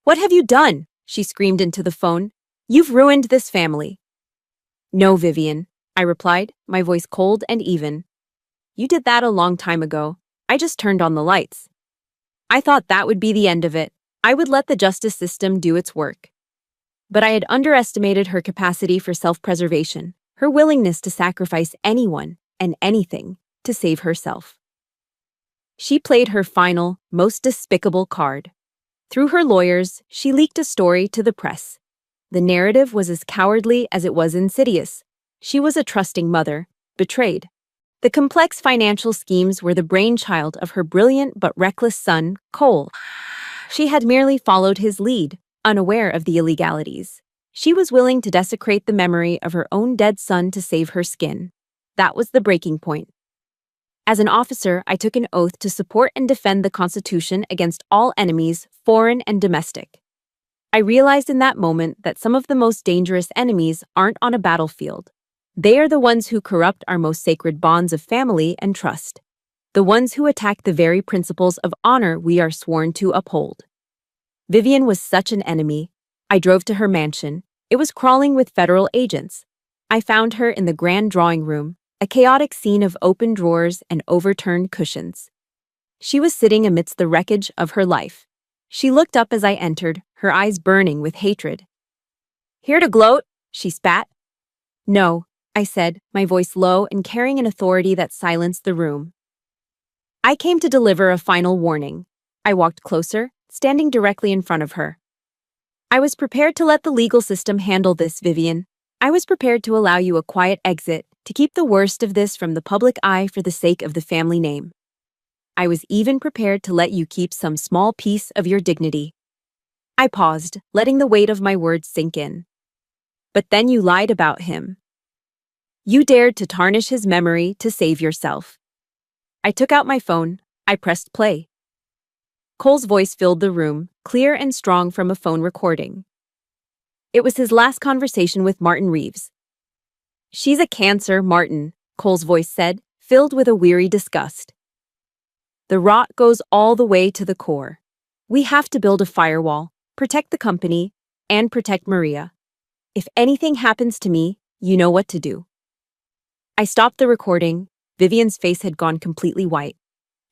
"What have you done?" she screamed into the phone. "You've ruined this family." "No, Vivian," I replied, my voice cold and even. "You did that a long time ago. I just turned on the lights. I thought that would be the end of it. I would let the justice system do its work." But I had underestimated her capacity for self-preservation, her willingness to sacrifice anyone and anything to save herself. She played her final, most despicable card. Through her lawyers, she leaked a story to the press. The narrative was as cowardly as it was insidious. She was a trusting mother, betrayed. The complex financial schemes were the brainchild of her brilliant but reckless son, Cole. She had merely followed his lead, unaware of the illegalities. She was willing to desecrate the memory of her own dead son to save her skin. That was the breaking point. As an officer, I took an oath to support and defend the Constitution against all enemies, foreign and domestic. I realized in that moment that some of the most dangerous enemies aren't on a battlefield. They are the ones who corrupt our most sacred bonds of family and trust, the ones who attack the very principles of honor we are sworn to uphold. Vivian was such an enemy. I drove to her mansion. It was crawling with federal agents. I found her in the grand drawing room, a chaotic scene of open drawers and overturned cushions. She was sitting amidst the wreckage of her life. She looked up as I entered, her eyes burning with hatred. "Here to gloat?" she spat. "No," I said, my voice low and carrying an authority that silenced the room. "I came to deliver a final warning." I walked closer, standing directly in front of her. "I was prepared to let the legal system handle this, Vivian. I was prepared to allow you a quiet exit, to keep the worst of this from the public eye for the sake of the family name. I was even prepared to let you keep some small piece of your dignity." I paused, letting the weight of my words sink in. "But then you lied about him. You dared to tarnish his memory to save yourself." I took out my phone. I pressed play. Cole's voice filled the room, clear and strong from a phone recording. It was his last conversation with Martin Reeves. "She's a cancer, Martin," Cole's voice said, filled with a weary disgust. "The rot goes all the way to the core. We have to build a firewall, protect the company, and protect Maria. If anything happens to me, you know what to do." I stopped the recording. Vivian's face had gone completely white.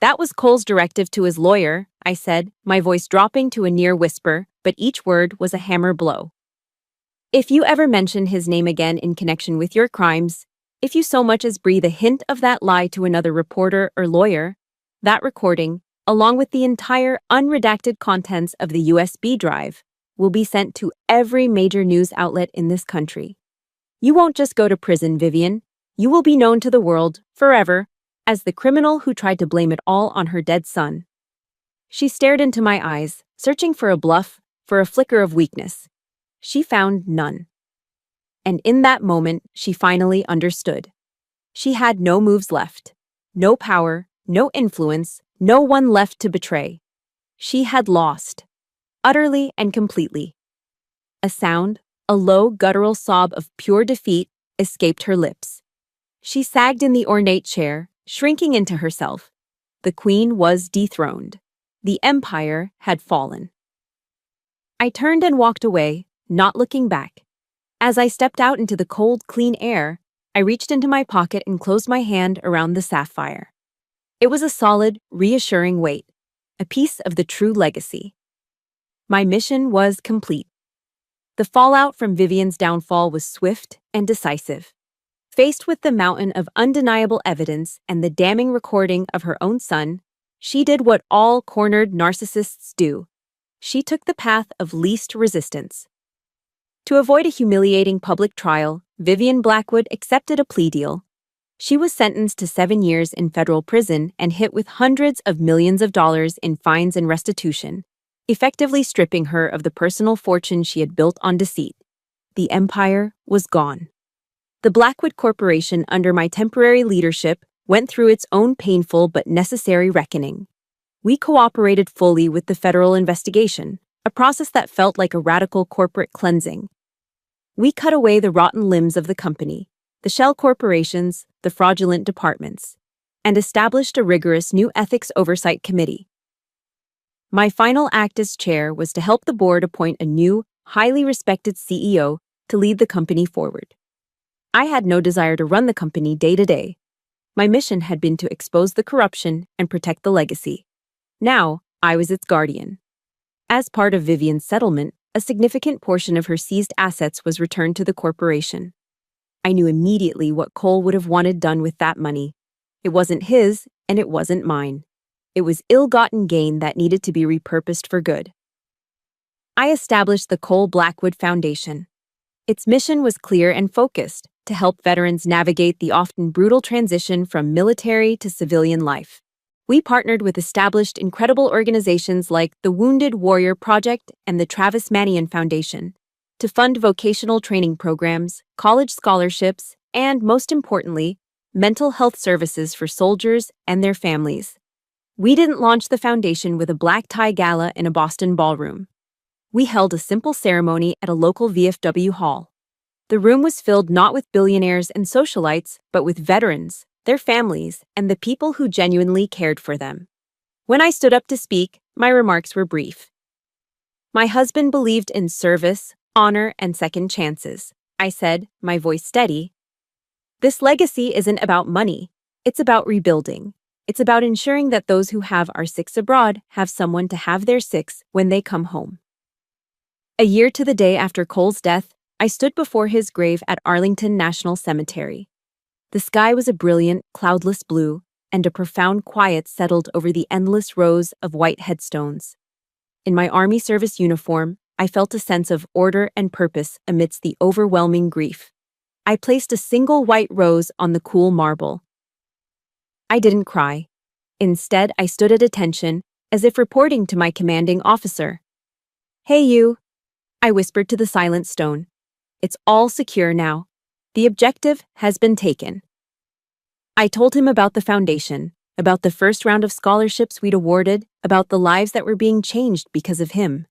"That was Cole's directive to his lawyer," I said, my voice dropping to a near whisper, but each word was a hammer blow. "If you ever mention his name again in connection with your crimes, if you so much as breathe a hint of that lie to another reporter or lawyer, that recording, along with the entire unredacted contents of the USB drive, will be sent to every major news outlet in this country. You won't just go to prison, Vivian. You will be known to the world, forever, as the criminal who tried to blame it all on her dead son." She stared into my eyes, searching for a bluff, for a flicker of weakness. She found none. And in that moment, she finally understood. She had no moves left, no power, no influence, no one left to betray. She had lost, utterly and completely. A sound, a low, guttural sob of pure defeat, escaped her lips. She sagged in the ornate chair, shrinking into herself. The queen was dethroned. The empire had fallen. I turned and walked away, not looking back. As I stepped out into the cold, clean air, I reached into my pocket and closed my hand around the sapphire. It was a solid, reassuring weight. a piece of the true legacy. My mission was complete. The fallout from Vivian's downfall was swift and decisive. Faced with the mountain of undeniable evidence and the damning recording of her own son, she did what all cornered narcissists do. She took the path of least resistance. To avoid a humiliating public trial, Vivian Blackwood accepted a plea deal. She was sentenced to 7 years in federal prison and hit with hundreds of millions of dollars in fines and restitution, effectively stripping her of the personal fortune she had built on deceit. The empire was gone. The Blackwood Corporation, under my temporary leadership, went through its own painful but necessary reckoning. We cooperated fully with the federal investigation, a process that felt like a radical corporate cleansing. We cut away the rotten limbs of the company, the shell corporations, the fraudulent departments, and established a rigorous new ethics oversight committee. My final act as chair was to help the board appoint a new, highly respected CEO to lead the company forward. I had no desire to run the company day to day. My mission had been to expose the corruption and protect the legacy. Now, I was its guardian. As part of Vivian's settlement, a significant portion of her seized assets was returned to the corporation. I knew immediately what Cole would have wanted done with that money. It wasn't his, and it wasn't mine. It was ill-gotten gain that needed to be repurposed for good. I established the Cole Blackwood Foundation. Its mission was clear and focused: to help veterans navigate the often brutal transition from military to civilian life. We partnered with established, incredible organizations like the Wounded Warrior Project and the Travis Manion Foundation to fund vocational training programs, college scholarships, and, most importantly, mental health services for soldiers and their families. We didn't launch the foundation with a black tie gala in a Boston ballroom. We held a simple ceremony at a local VFW hall. The room was filled not with billionaires and socialites, but with veterans, their families, and the people who genuinely cared for them. When I stood up to speak, my remarks were brief. My husband believed in service, honor, and second chances. I said, my voice steady. This legacy isn't about money. It's about rebuilding. It's about ensuring that those who have our six abroad have someone to have their six when they come home. A year to the day after Cole's death, I stood before his grave at Arlington National Cemetery. The sky was a brilliant, cloudless blue, and a profound quiet settled over the endless rows of white headstones. In my Army service uniform, I felt a sense of order and purpose amidst the overwhelming grief. I placed a single white rose on the cool marble. I didn't cry. Instead, I stood at attention, as if reporting to my commanding officer. "Hey, you," I whispered to the silent stone. "It's all secure now. The objective has been taken." I told him about the foundation, about the first round of scholarships we'd awarded, about the lives that were being changed because of him.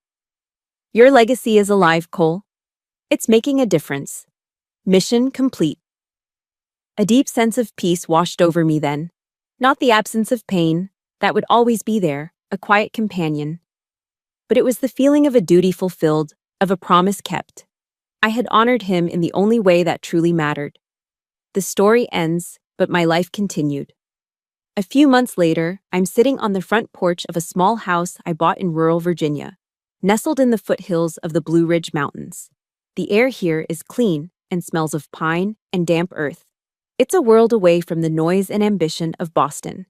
"Your legacy is alive, Cole. It's making a difference. Mission complete." A deep sense of peace washed over me then. Not the absence of pain, that would always be there, a quiet companion. But it was the feeling of a duty fulfilled, of a promise kept. I had honored him in the only way that truly mattered. The story ends, but my life continued. A few months later, I'm sitting on the front porch of a small house I bought in rural Virginia, nestled in the foothills of the Blue Ridge Mountains. The air here is clean and smells of pine and damp earth. It's a world away from the noise and ambition of Boston.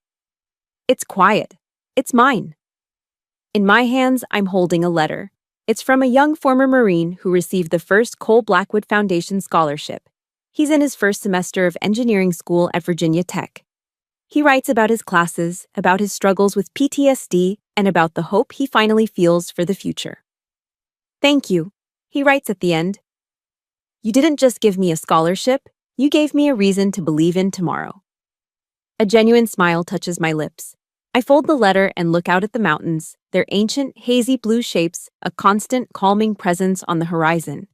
It's quiet. It's mine. In my hands, I'm holding a letter. It's from a young former Marine who received the first Cole Blackwood Foundation scholarship. He's in his first semester of engineering school at Virginia Tech. He writes about his classes, about his struggles with PTSD, and about the hope he finally feels for the future. "Thank you," he writes at the end. "You didn't just give me a scholarship, you gave me a reason to believe in tomorrow." A genuine smile touches my lips. I fold the letter and look out at the mountains, their ancient, hazy blue shapes, a constant, calming presence on the horizon.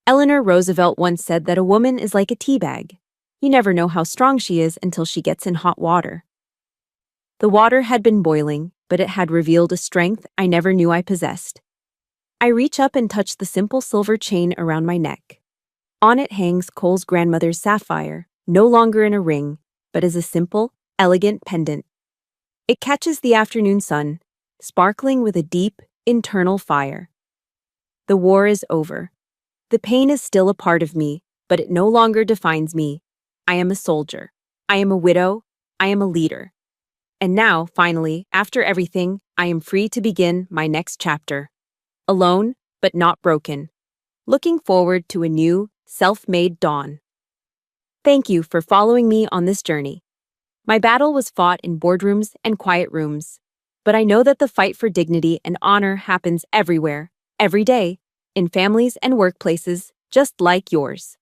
Eleanor Roosevelt once said that a woman is like a tea bag. You never know how strong she is until she gets in hot water. The water had been boiling, but it had revealed a strength I never knew I possessed. I reach up and touch the simple silver chain around my neck. On it hangs Cole's grandmother's sapphire, no longer in a ring, but as a simple, elegant pendant. It catches the afternoon sun, sparkling with a deep, internal fire. The war is over. The pain is still a part of me, but it no longer defines me. I am a soldier. I am a widow. I am a leader. And now, finally, after everything, I am free to begin my next chapter. Alone, but not broken. Looking forward to a new, self-made dawn. Thank you for following me on this journey. My battle was fought in boardrooms and quiet rooms. But I know that the fight for dignity and honor happens everywhere, every day, in families and workplaces, just like yours.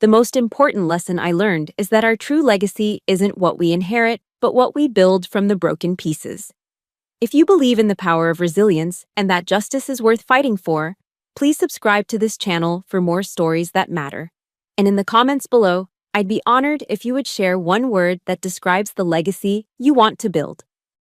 The most important lesson I learned is that our true legacy isn't what we inherit, but what we build from the broken pieces. If you believe in the power of resilience and that justice is worth fighting for, please subscribe to this channel for more stories that matter. And in the comments below, I'd be honored if you would share one word that describes the legacy you want to build.